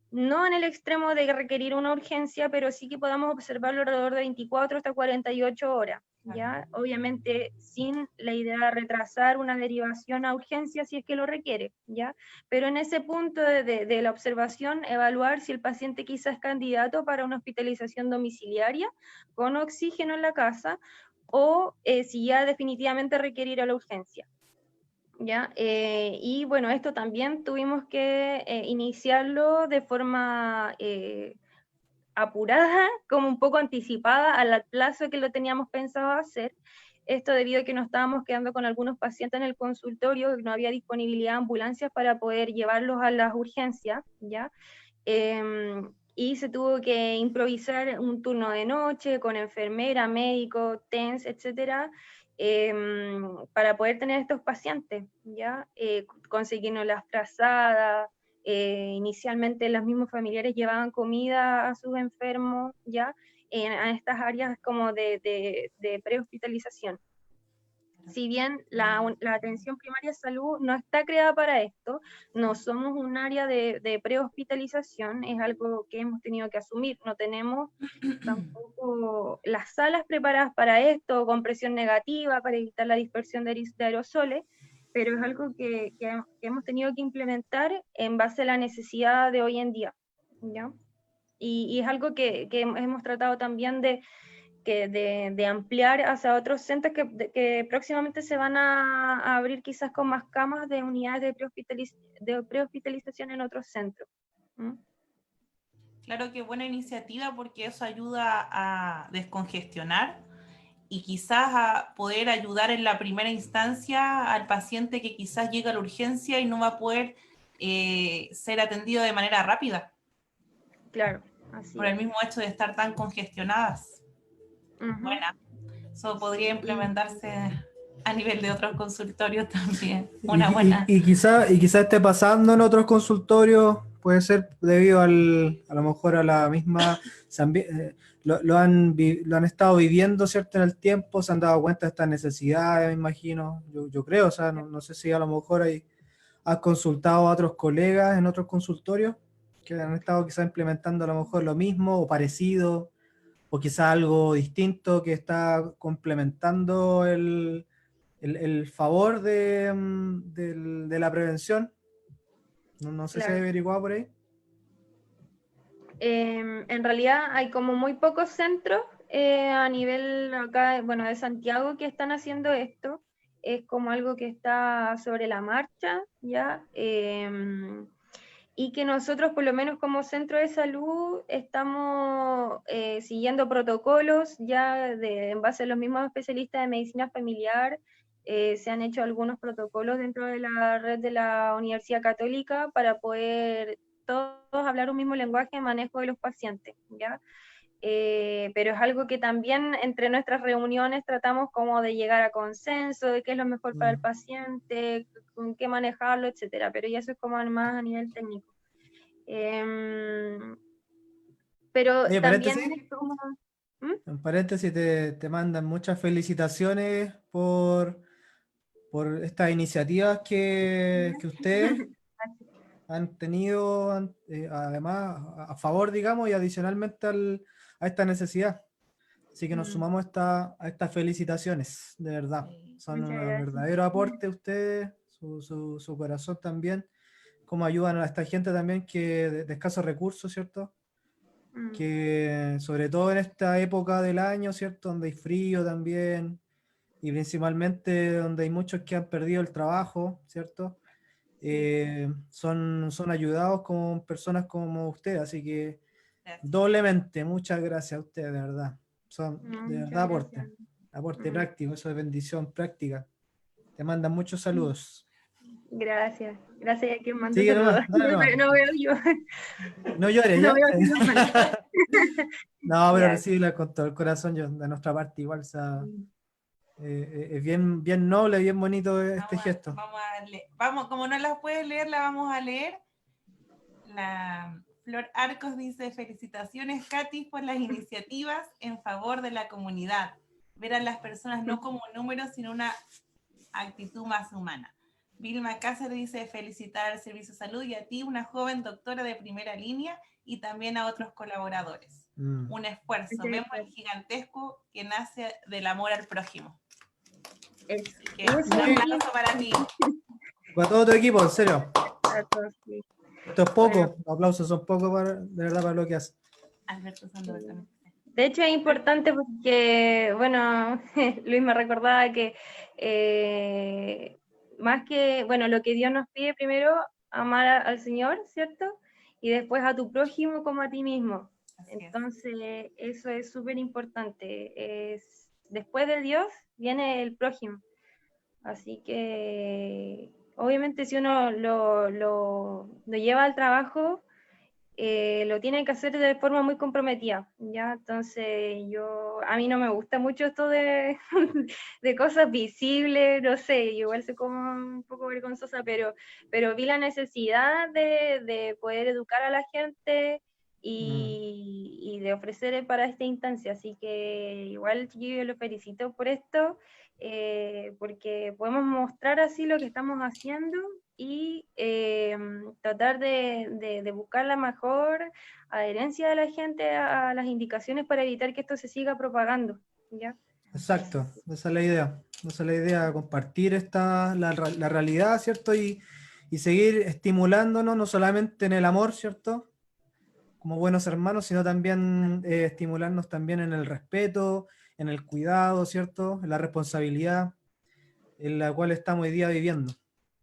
no en el extremo de requerir una urgencia, pero sí que podamos observarlo alrededor de 24 hasta 48 horas, ¿ya? Obviamente sin la idea de retrasar una derivación a urgencia si es que lo requiere, ¿ya? Pero en ese punto de la observación, evaluar si el paciente quizás es candidato para una hospitalización domiciliaria con oxígeno en la casa, o si ya definitivamente requerir a la urgencia. ¿Ya? Y bueno, esto también tuvimos que iniciarlo de forma apurada, como un poco anticipada al plazo que lo teníamos pensado hacer. Esto debido a que nos estábamos quedando con algunos pacientes en el consultorio, no había disponibilidad de ambulancias para poder llevarlos a las urgencias, ¿ya? Y se tuvo que improvisar un turno de noche con enfermera, médico, TENS, etcétera, para poder tener estos pacientes, ¿ya? Conseguirnos las frazadas, inicialmente los mismos familiares llevaban comida a sus enfermos, ¿ya? A estas áreas como de prehospitalización. Si bien la atención primaria de salud no está creada para esto, no somos un área de prehospitalización, es algo que hemos tenido que asumir. No tenemos tampoco las salas preparadas para esto, con presión negativa, para evitar la dispersión de aerosoles, pero es algo que hemos tenido que implementar en base a la necesidad de hoy en día, ¿ya? Y es algo que hemos tratado también de ampliar hacia otros centros que próximamente se van a abrir quizás con más camas de unidades de prehospitalización en otros centros. ¿Mm? Claro que buena iniciativa, porque eso ayuda a descongestionar y quizás a poder ayudar en la primera instancia al paciente que quizás llega a la urgencia y no va a poder ser atendido de manera rápida. Claro, así por el mismo hecho de estar tan congestionadas. Bueno, eso podría implementarse a nivel de otros consultorios también. Una buena. Y quizá esté pasando en otros consultorios, puede ser debido a lo mejor a la misma, lo han estado viviendo, ¿cierto? En el tiempo, se han dado cuenta de estas necesidades, me imagino, yo creo, o sea, no sé si a lo mejor has consultado a otros colegas en otros consultorios que han estado quizás implementando a lo mejor lo mismo o parecido, o quizás algo distinto que está complementando el favor de la prevención. No sé si hay averiguado por ahí. En realidad hay como muy pocos centros a nivel acá, bueno, de Santiago, que están haciendo esto. Es como algo que está sobre la marcha, ¿ya? y que nosotros, por lo menos como centro de salud, estamos siguiendo protocolos ya en base a los mismos especialistas de medicina familiar. Se han hecho algunos protocolos dentro de la red de la Universidad Católica para poder todos hablar un mismo lenguaje de manejo de los pacientes, ¿ya? Pero es algo que también entre nuestras reuniones tratamos como de llegar a consenso de qué es lo mejor para el paciente, con qué manejarlo, etcétera, pero ya eso es como más a nivel técnico. Pero Oye, también paréntesis, es como... ¿Mm? en paréntesis te mandan muchas felicitaciones por estas iniciativas que ustedes han tenido, además, a favor, digamos, y adicionalmente a esta necesidad. Así que nos sumamos a estas felicitaciones, de verdad. Sí. Son Muchas un gracias. verdadero aporte ustedes, su corazón también, cómo ayudan a esta gente también que de escasos recursos, ¿cierto? Que sobre todo en esta época del año, ¿cierto? Donde hay frío también, y principalmente donde hay muchos que han perdido el trabajo, ¿cierto? Son ayudados con personas como usted, así que Gracias. doblemente, muchas gracias a usted, de verdad. Son de Muchas verdad aporte, gracias. aporte práctico, eso es bendición práctica. Te mandan muchos saludos. Gracias. Gracias a quien manda Sigue saludos. nomás, dale nomás. No veo yo. No llores, No ¿ya? veo yo los manos. No, pero Ya. recibirla con todo el corazón, yo, de nuestra parte igual, o sea, es bien, bien noble, bien bonito este gesto. Como no las puedes leer, la vamos a leer. La Flor Arcos dice: felicitaciones, Katy, por las iniciativas en favor de la comunidad. Ver a las personas no como números, sino una actitud más humana. Vilma Cáceres dice: felicitar al Servicio de Salud y a ti, una joven doctora de primera línea, y también a otros colaboradores. Un esfuerzo. Vemos el gigantesco que nace del amor al prójimo. Un aplauso para ti. Para todo tu equipo, en serio. Sí. Esto es poco, bueno. Los aplausos son pocos de verdad para lo que hace. Alberto Sandoval también. De hecho es importante porque, bueno, Luis me recordaba que más que, bueno, lo que Dios nos pide primero, amar al Señor, ¿cierto? Y después a tu prójimo como a ti mismo. Entonces, eso es súper importante. Después de Dios viene el prójimo. Así que, obviamente, si uno lo lleva al trabajo, lo tiene que hacer de forma muy comprometida, ¿ya? Entonces, a mí no me gusta mucho esto de, de cosas visibles, no sé, igual soy como un poco vergonzosa, pero vi la necesidad de poder educar a la gente y de ofrecer para esta instancia, así que igual yo lo felicito por esto, porque podemos mostrar así lo que estamos haciendo y tratar de buscar la mejor adherencia de la gente a las indicaciones para evitar que esto se siga propagando, ¿ya? Exacto, esa es la idea, compartir la realidad, ¿cierto? Y seguir estimulándonos, no solamente en el amor, ¿cierto? Como buenos hermanos, sino también estimularnos también en el respeto, en el cuidado, ¿cierto? En la responsabilidad en la cual estamos hoy día viviendo.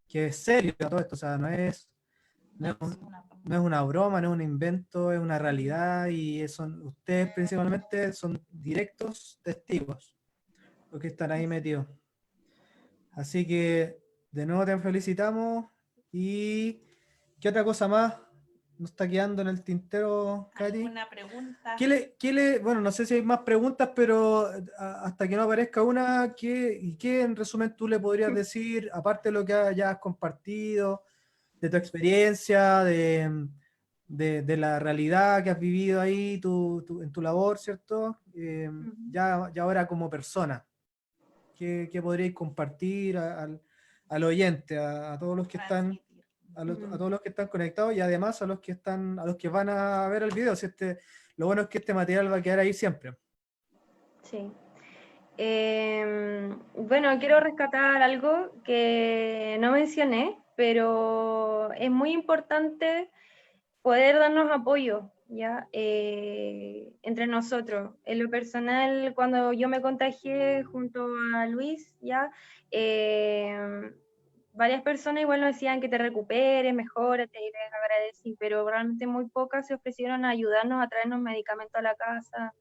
Que es serio todo esto, o sea, no es una broma, no es un invento, es una realidad y ustedes principalmente son directos testigos los que están ahí metidos. Así que de nuevo te felicitamos. ¿Y qué otra cosa más nos está quedando en el tintero, Katy? ¿Alguna pregunta? Bueno, no sé si hay más preguntas, pero hasta que no aparezca una, ¿qué en resumen tú le podrías decir, aparte de lo que ya has compartido, de tu experiencia, de la realidad que has vivido ahí en tu labor, ¿cierto? Ya ahora como persona, ¿qué podríais compartir al oyente, a todos los que están, a todos los que están conectados y además a los que van a ver el video? Lo bueno es que este material va a quedar ahí siempre. Sí. Bueno, quiero rescatar algo que no mencioné, pero es muy importante poder darnos apoyo, ¿ya? Entre nosotros. En lo personal, cuando yo me contagié junto a Luis, ¿ya? varias personas igual nos decían que te recuperes, mejórate, y les agradecí, pero realmente muy pocas se ofrecieron a ayudarnos a traernos medicamentos a la casa,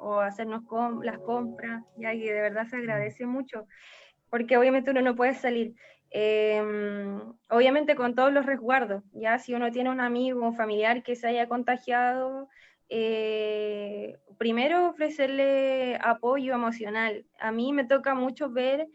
o a hacernos las compras, ya que de verdad se agradece mucho, porque obviamente uno no puede salir. Obviamente con todos los resguardos, ya si uno tiene un amigo o un familiar que se haya contagiado, primero ofrecerle apoyo emocional. A mí me toca mucho ver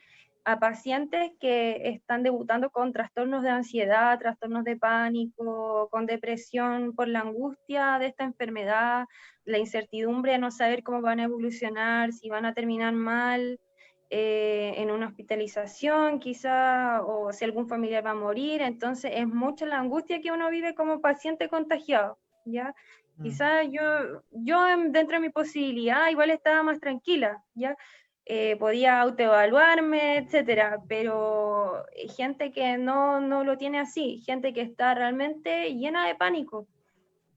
a pacientes que están debutando con trastornos de ansiedad, trastornos de pánico, con depresión por la angustia de esta enfermedad, la incertidumbre de no saber cómo van a evolucionar, si van a terminar mal, en una hospitalización quizá, o si algún familiar va a morir. Entonces es mucha la angustia que uno vive como paciente contagiado, ¿ya? Quizá dentro de mi posibilidad igual estaba más tranquila, ¿ya? Podía autoevaluarme, etcétera, pero gente que no lo tiene así, gente que está realmente llena de pánico,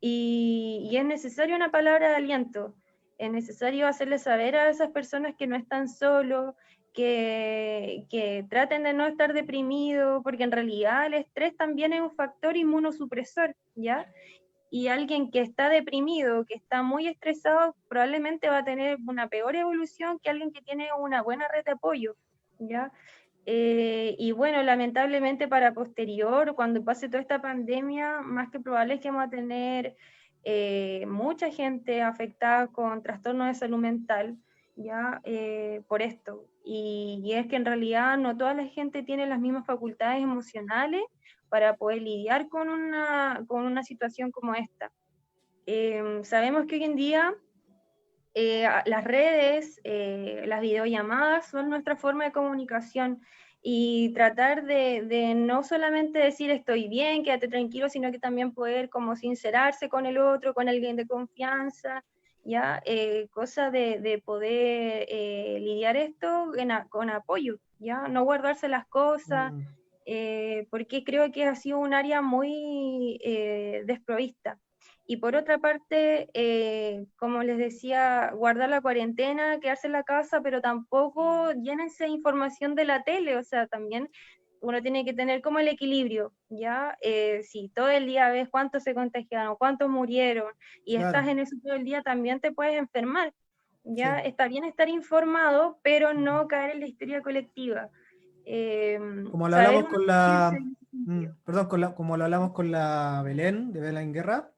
y es necesaria una palabra de aliento, es necesario hacerle saber a esas personas que no están solos, que traten de no estar deprimidos, porque en realidad el estrés también es un factor inmunosupresor, ¿ya? Y alguien que está deprimido, que está muy estresado, probablemente va a tener una peor evolución que alguien que tiene una buena red de apoyo, ¿ya? Y bueno, lamentablemente para posterior, cuando pase toda esta pandemia, más que probable es que vamos a tener mucha gente afectada con trastornos de salud mental, ya por esto. Y es que en realidad no toda la gente tiene las mismas facultades emocionales para poder lidiar con una situación como esta. Sabemos que hoy en día las redes, las videollamadas son nuestra forma de comunicación, y tratar de no solamente decir estoy bien, quédate tranquilo, sino que también poder como sincerarse con el otro, con alguien de confianza, ya, cosa de poder lidiar esto con apoyo, ya, no guardarse las cosas, porque creo que ha sido un área muy desprovista. Y por otra parte, como les decía, guardar la cuarentena, quedarse en la casa, pero tampoco llénense de información de la tele, o sea, también uno tiene que tener como el equilibrio, ¿ya? Si todo el día ves cuántos se contagiaron, cuántos murieron, y estás Claro, en eso todo el día, también te puedes enfermar, ¿ya? sí. Está bien estar informado, pero no caer en la histeria colectiva. Como lo Saber hablamos uno con sentirse la, en ese sentido. perdón, como lo hablamos con la Belén, de Belén Guerra,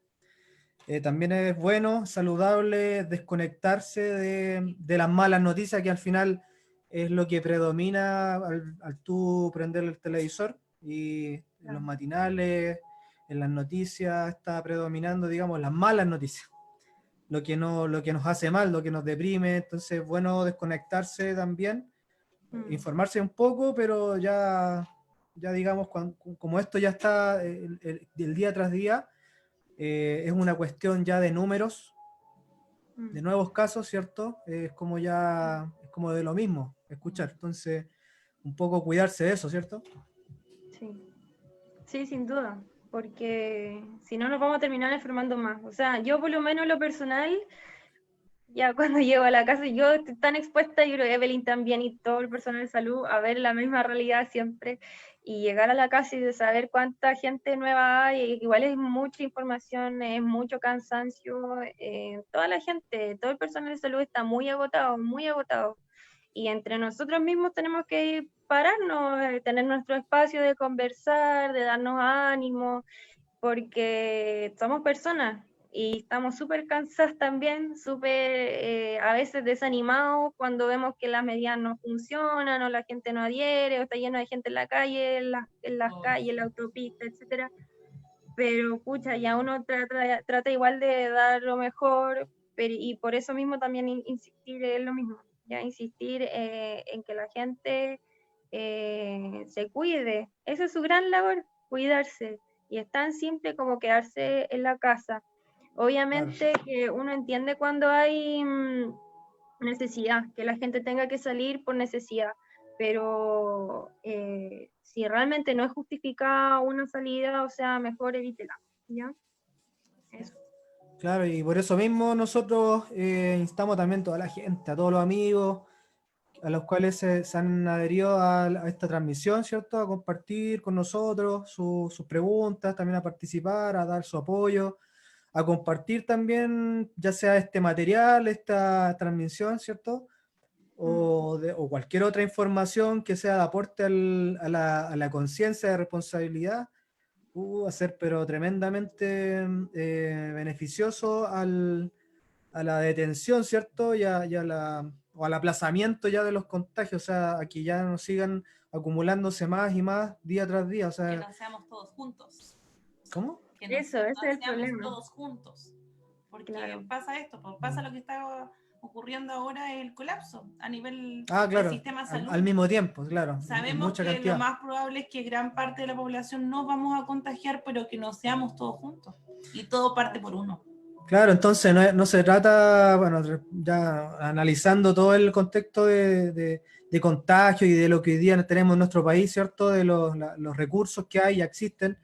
también es bueno, saludable desconectarse de las malas noticias, que al final es lo que predomina al tú prender el televisor, y en los Claro. matinales, en las noticias, está predominando, digamos, las malas noticias, lo que nos hace mal, lo que nos deprime. Entonces es bueno desconectarse también, informarse un poco, pero ya digamos, como esto ya está el día tras día, es una cuestión ya de números, de nuevos casos, ¿cierto? Es como de lo mismo, escuchar. Entonces, un poco cuidarse de eso, ¿cierto? Sí. Sí, sin duda, porque si no nos vamos a terminar enfermando más. O sea, yo por lo menos en lo personal, ya cuando llego a la casa, yo estoy tan expuesta, yo creo que Evelyn también y todo el personal de salud, a ver la misma realidad siempre, y llegar a la casa y de saber cuánta gente nueva hay, igual es mucha información, es mucho cansancio, toda la gente, todo el personal de salud está muy agotado, muy agotado. Y entre nosotros mismos tenemos que pararnos, tener nuestro espacio de conversar, de darnos ánimo, porque somos personas y estamos súper cansados también, súper a veces desanimados cuando vemos que las medidas no funcionan, o la gente no adhiere, o está lleno de gente en la calle, en las calles, en la autopista, etcétera. Pero pucha, ya uno trata igual de dar lo mejor, y por eso mismo también insistir en lo mismo, ya insistir en que la gente se cuide. Esa es su gran labor, cuidarse. Y es tan simple como quedarse en la casa. Claro. Obviamente que uno entiende cuando hay necesidad, que la gente tenga que salir por necesidad, pero si realmente no es justificada una salida, o sea, mejor evítela, ¿ya? Eso. Claro, y por eso mismo nosotros instamos también a toda la gente, a todos los amigos, a los cuales se han adherido a esta transmisión, ¿cierto? A compartir con nosotros sus preguntas, también a participar, a dar su apoyo, a compartir también, ya sea este material, esta transmisión, ¿cierto? O cualquier otra información que sea de aporte a la conciencia de responsabilidad, va a ser pero tremendamente beneficioso a la detención, ¿cierto? O al aplazamiento ya de los contagios, o sea, a que ya no sigan acumulándose más y más día tras día, o sea... Que no seamos todos juntos. ¿Cómo? Que no, Eso, ese es el seamos problema. todos juntos. Porque Claro. pasa esto, pues pasa lo que está ocurriendo ahora, el colapso a nivel claro, del sistema de salud. al mismo tiempo, claro. Sabemos mucha que cantidad. lo más probable es que gran parte de la población no vamos a contagiar, pero que no seamos todos juntos. Y todo parte por uno. Claro, entonces no se trata, bueno, ya analizando todo el contexto de contagio y de lo que hoy día tenemos en nuestro país, ¿cierto? De los recursos que hay, ya existen.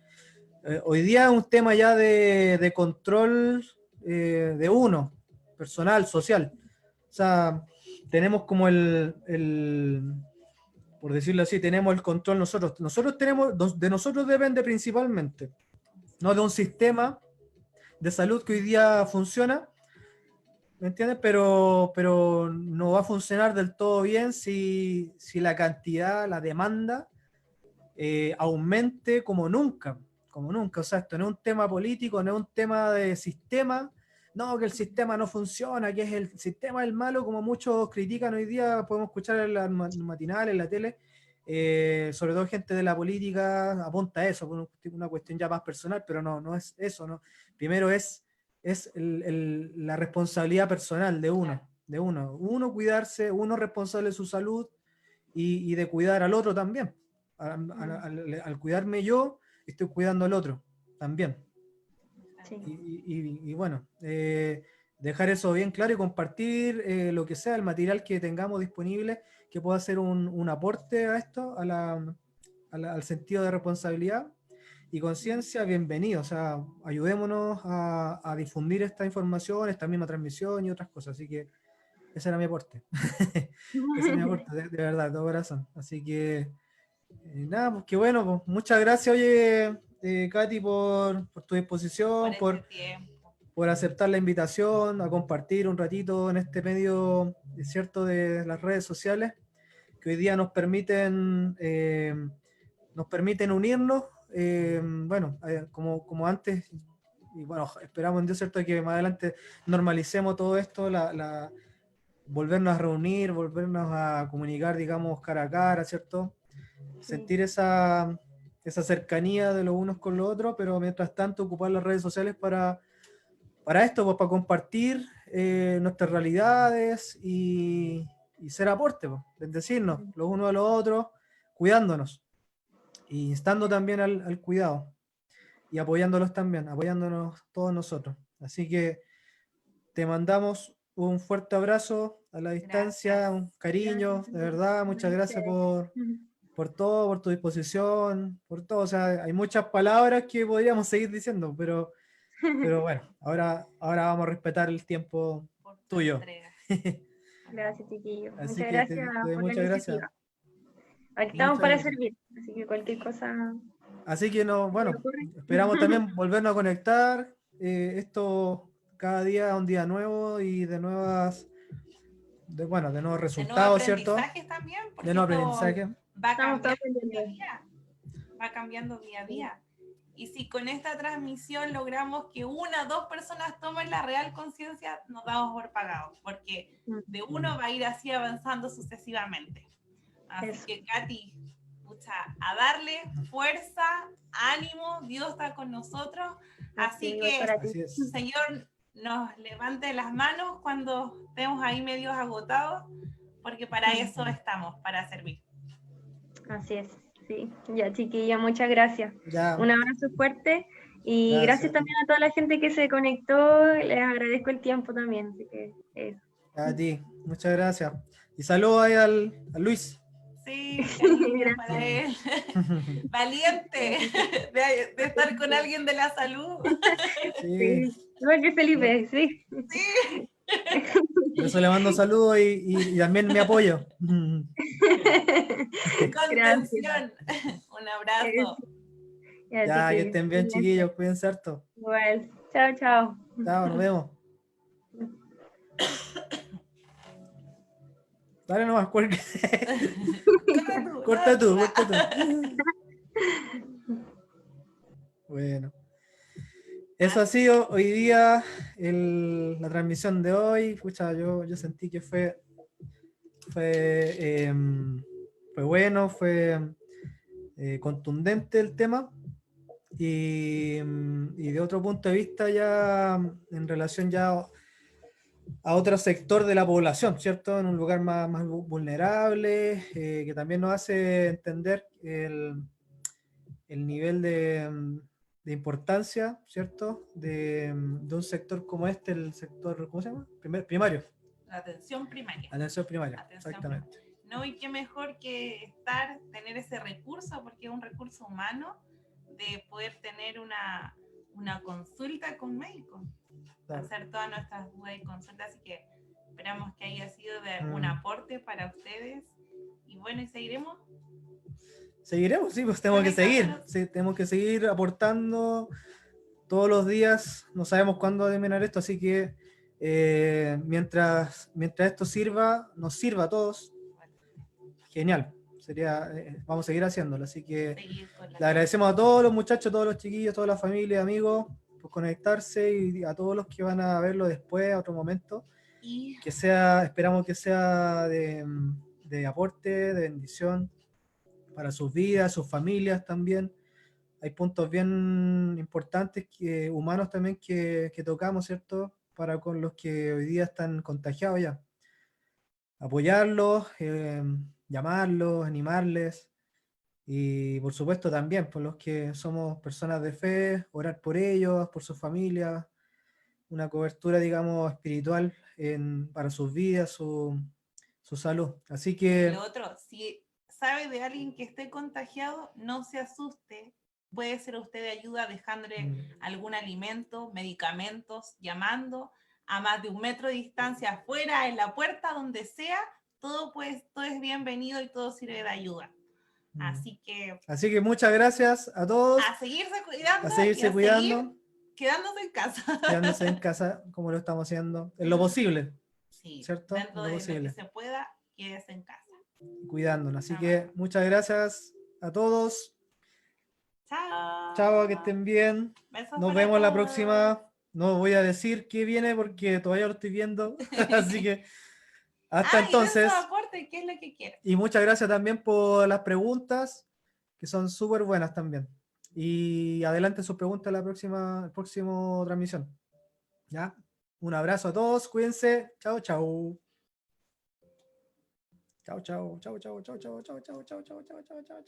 Hoy día es un tema ya de control de uno, personal, social. O sea, tenemos como por decirlo así, tenemos el control nosotros. De nosotros depende principalmente, no de un sistema de salud que hoy día funciona, ¿me entiendes? Pero no va a funcionar del todo bien si la cantidad, la demanda aumente como nunca. O sea, esto no es un tema político, no es un tema de sistema, no, que el sistema no funciona, que es el sistema el malo, como muchos critican hoy día, podemos escuchar en las matinales, en la tele, sobre todo gente de la política apunta a eso, una cuestión ya más personal, pero no es eso, ¿no? Primero es la responsabilidad personal de uno cuidarse, uno responsable de su salud y de cuidar al otro también. Al cuidarme yo, estoy cuidando al otro también. Sí. Y bueno, dejar eso bien claro y compartir lo que sea, el material que tengamos disponible, que pueda ser un aporte a esto, al sentido de responsabilidad y conciencia, bienvenido. O sea, ayudémonos a difundir esta información, esta misma transmisión y otras cosas. Así que ese era mi aporte. Ese era mi aporte, de verdad, de todo corazón. Así que nada, pues qué bueno, pues muchas gracias, oye, Katy, por tu disposición, por aceptar la invitación a compartir un ratito en este medio, cierto, de las redes sociales, que hoy día nos permiten unirnos, bueno, como antes, y bueno, esperamos en Dios, cierto, que más adelante normalicemos todo esto, volvernos a reunir, volvernos a comunicar, digamos, cara a cara, ¿cierto? Sentir esa cercanía de los unos con los otros, pero mientras tanto ocupar las redes sociales para esto, pues, para compartir nuestras realidades y ser aporte, pues, bendecirnos los unos a los otros, cuidándonos y instando también al cuidado y apoyándolos también, apoyándonos todos nosotros. Así que te mandamos un fuerte abrazo a la distancia, Gracias. un cariño, de verdad, muchas gracias por todo, por tu disposición, por todo. O sea, hay muchas palabras que podríamos seguir diciendo, pero bueno, ahora vamos a respetar el tiempo tuyo. Gracias, chiquillos. Así Muchas que gracias por muchas la gracias. iniciativa. Aquí estamos para gracias. servir, así que cualquier cosa. Así que bueno, esperamos también volvernos a conectar. Esto cada día es un día nuevo y de nuevos resultados, ¿cierto? También, de nuevos aprendizajes. Va cambiando día a día. Y si con esta transmisión logramos que 1 o 2 personas tomen la real conciencia, nos damos por pagados, porque de uno va a ir así avanzando sucesivamente. Así que, Katy, a darle fuerza, ánimo, Dios está con nosotros. Así que, Señor, nos levante las manos cuando estemos ahí medios agotados, porque para eso estamos, para servir. Así es, sí. Ya, chiquilla, muchas gracias. Ya. Un abrazo fuerte y gracias también a toda la gente que se conectó. Les agradezco el tiempo también. Así que eso. A ti, muchas gracias. Y saludos ahí a Luis. Sí, para él. Valiente de estar con alguien de la salud. Sí. Igual que Felipe, sí. Sí. Por eso le mando saludos y también mi apoyo. Contención. Un abrazo. Ya, que estén bien, chiquillos, cuídense harto. Igual. Chao, chao. Chao, nos vemos. Dale nomás, cuelga. Corta tú, corta tú. Bueno. Eso ha sido hoy día la transmisión de hoy. Escucha, yo sentí que fue bueno, fue contundente el tema. Y de otro punto de vista ya en relación ya a otro sector de la población, ¿cierto? En un lugar más vulnerable, que también nos hace entender el nivel de importancia, ¿cierto? De un sector como este, el sector, ¿cómo se llama? Primario. La atención primaria. Atención primaria, Atención exactamente. primaria. No, y qué mejor que tener ese recurso, porque es un recurso humano, de poder tener una consulta con médicos, Claro. hacer todas nuestras dudas y consultas, así que esperamos que haya sido de un aporte para ustedes, y bueno, y seguiremos. Seguiremos, sí, pues tenemos que seguir, sí, tenemos que seguir aportando todos los días, no sabemos cuándo va a terminar esto, así que mientras esto nos sirva a todos, genial, vamos a seguir haciéndolo, así que le agradecemos a todos los muchachos, a todos los chiquillos, a toda la familia, amigos, por conectarse y a todos los que van a verlo después, a otro momento, y esperamos que sea de aporte, de bendición para sus vidas, sus familias también. Hay puntos bien importantes, humanos también, que tocamos, ¿cierto? Para con los que hoy día están contagiados ya. Apoyarlos, llamarlos, animarles, y por supuesto también por los que somos personas de fe, orar por ellos, por sus familias, una cobertura, digamos, espiritual para sus vidas, su salud. Así que... Lo otro, si sabe de alguien que esté contagiado, no se asuste. Puede ser usted de ayuda dejándole algún alimento, medicamentos, llamando a más de 1 metro de distancia, afuera, en la puerta, donde sea, todo es bienvenido y todo sirve de ayuda. Así que muchas gracias a todos. A seguirse cuidando. A seguirse cuidando. Seguir quedándose en casa. Quedándose en casa, como lo estamos haciendo, en lo posible. Sí, ¿cierto? dentro de lo que se pueda, quédese en casa. Cuidándonos. Así que muchas gracias a todos. Chao. Chao, que estén bien. Besos. Nos vemos la próxima. No voy a decir qué viene porque todavía lo estoy viendo. Así que hasta entonces. Aporte, ¿qué es lo que quieres? Y muchas gracias también por las preguntas, que son súper buenas también. Y adelante sus preguntas en la próxima transmisión. ¿Ya? Un abrazo a todos, cuídense. Chao, chao. Chao, chao, chao, chao, chao, chao, chao, chao, chao, chao, chao, chao, chao, chao.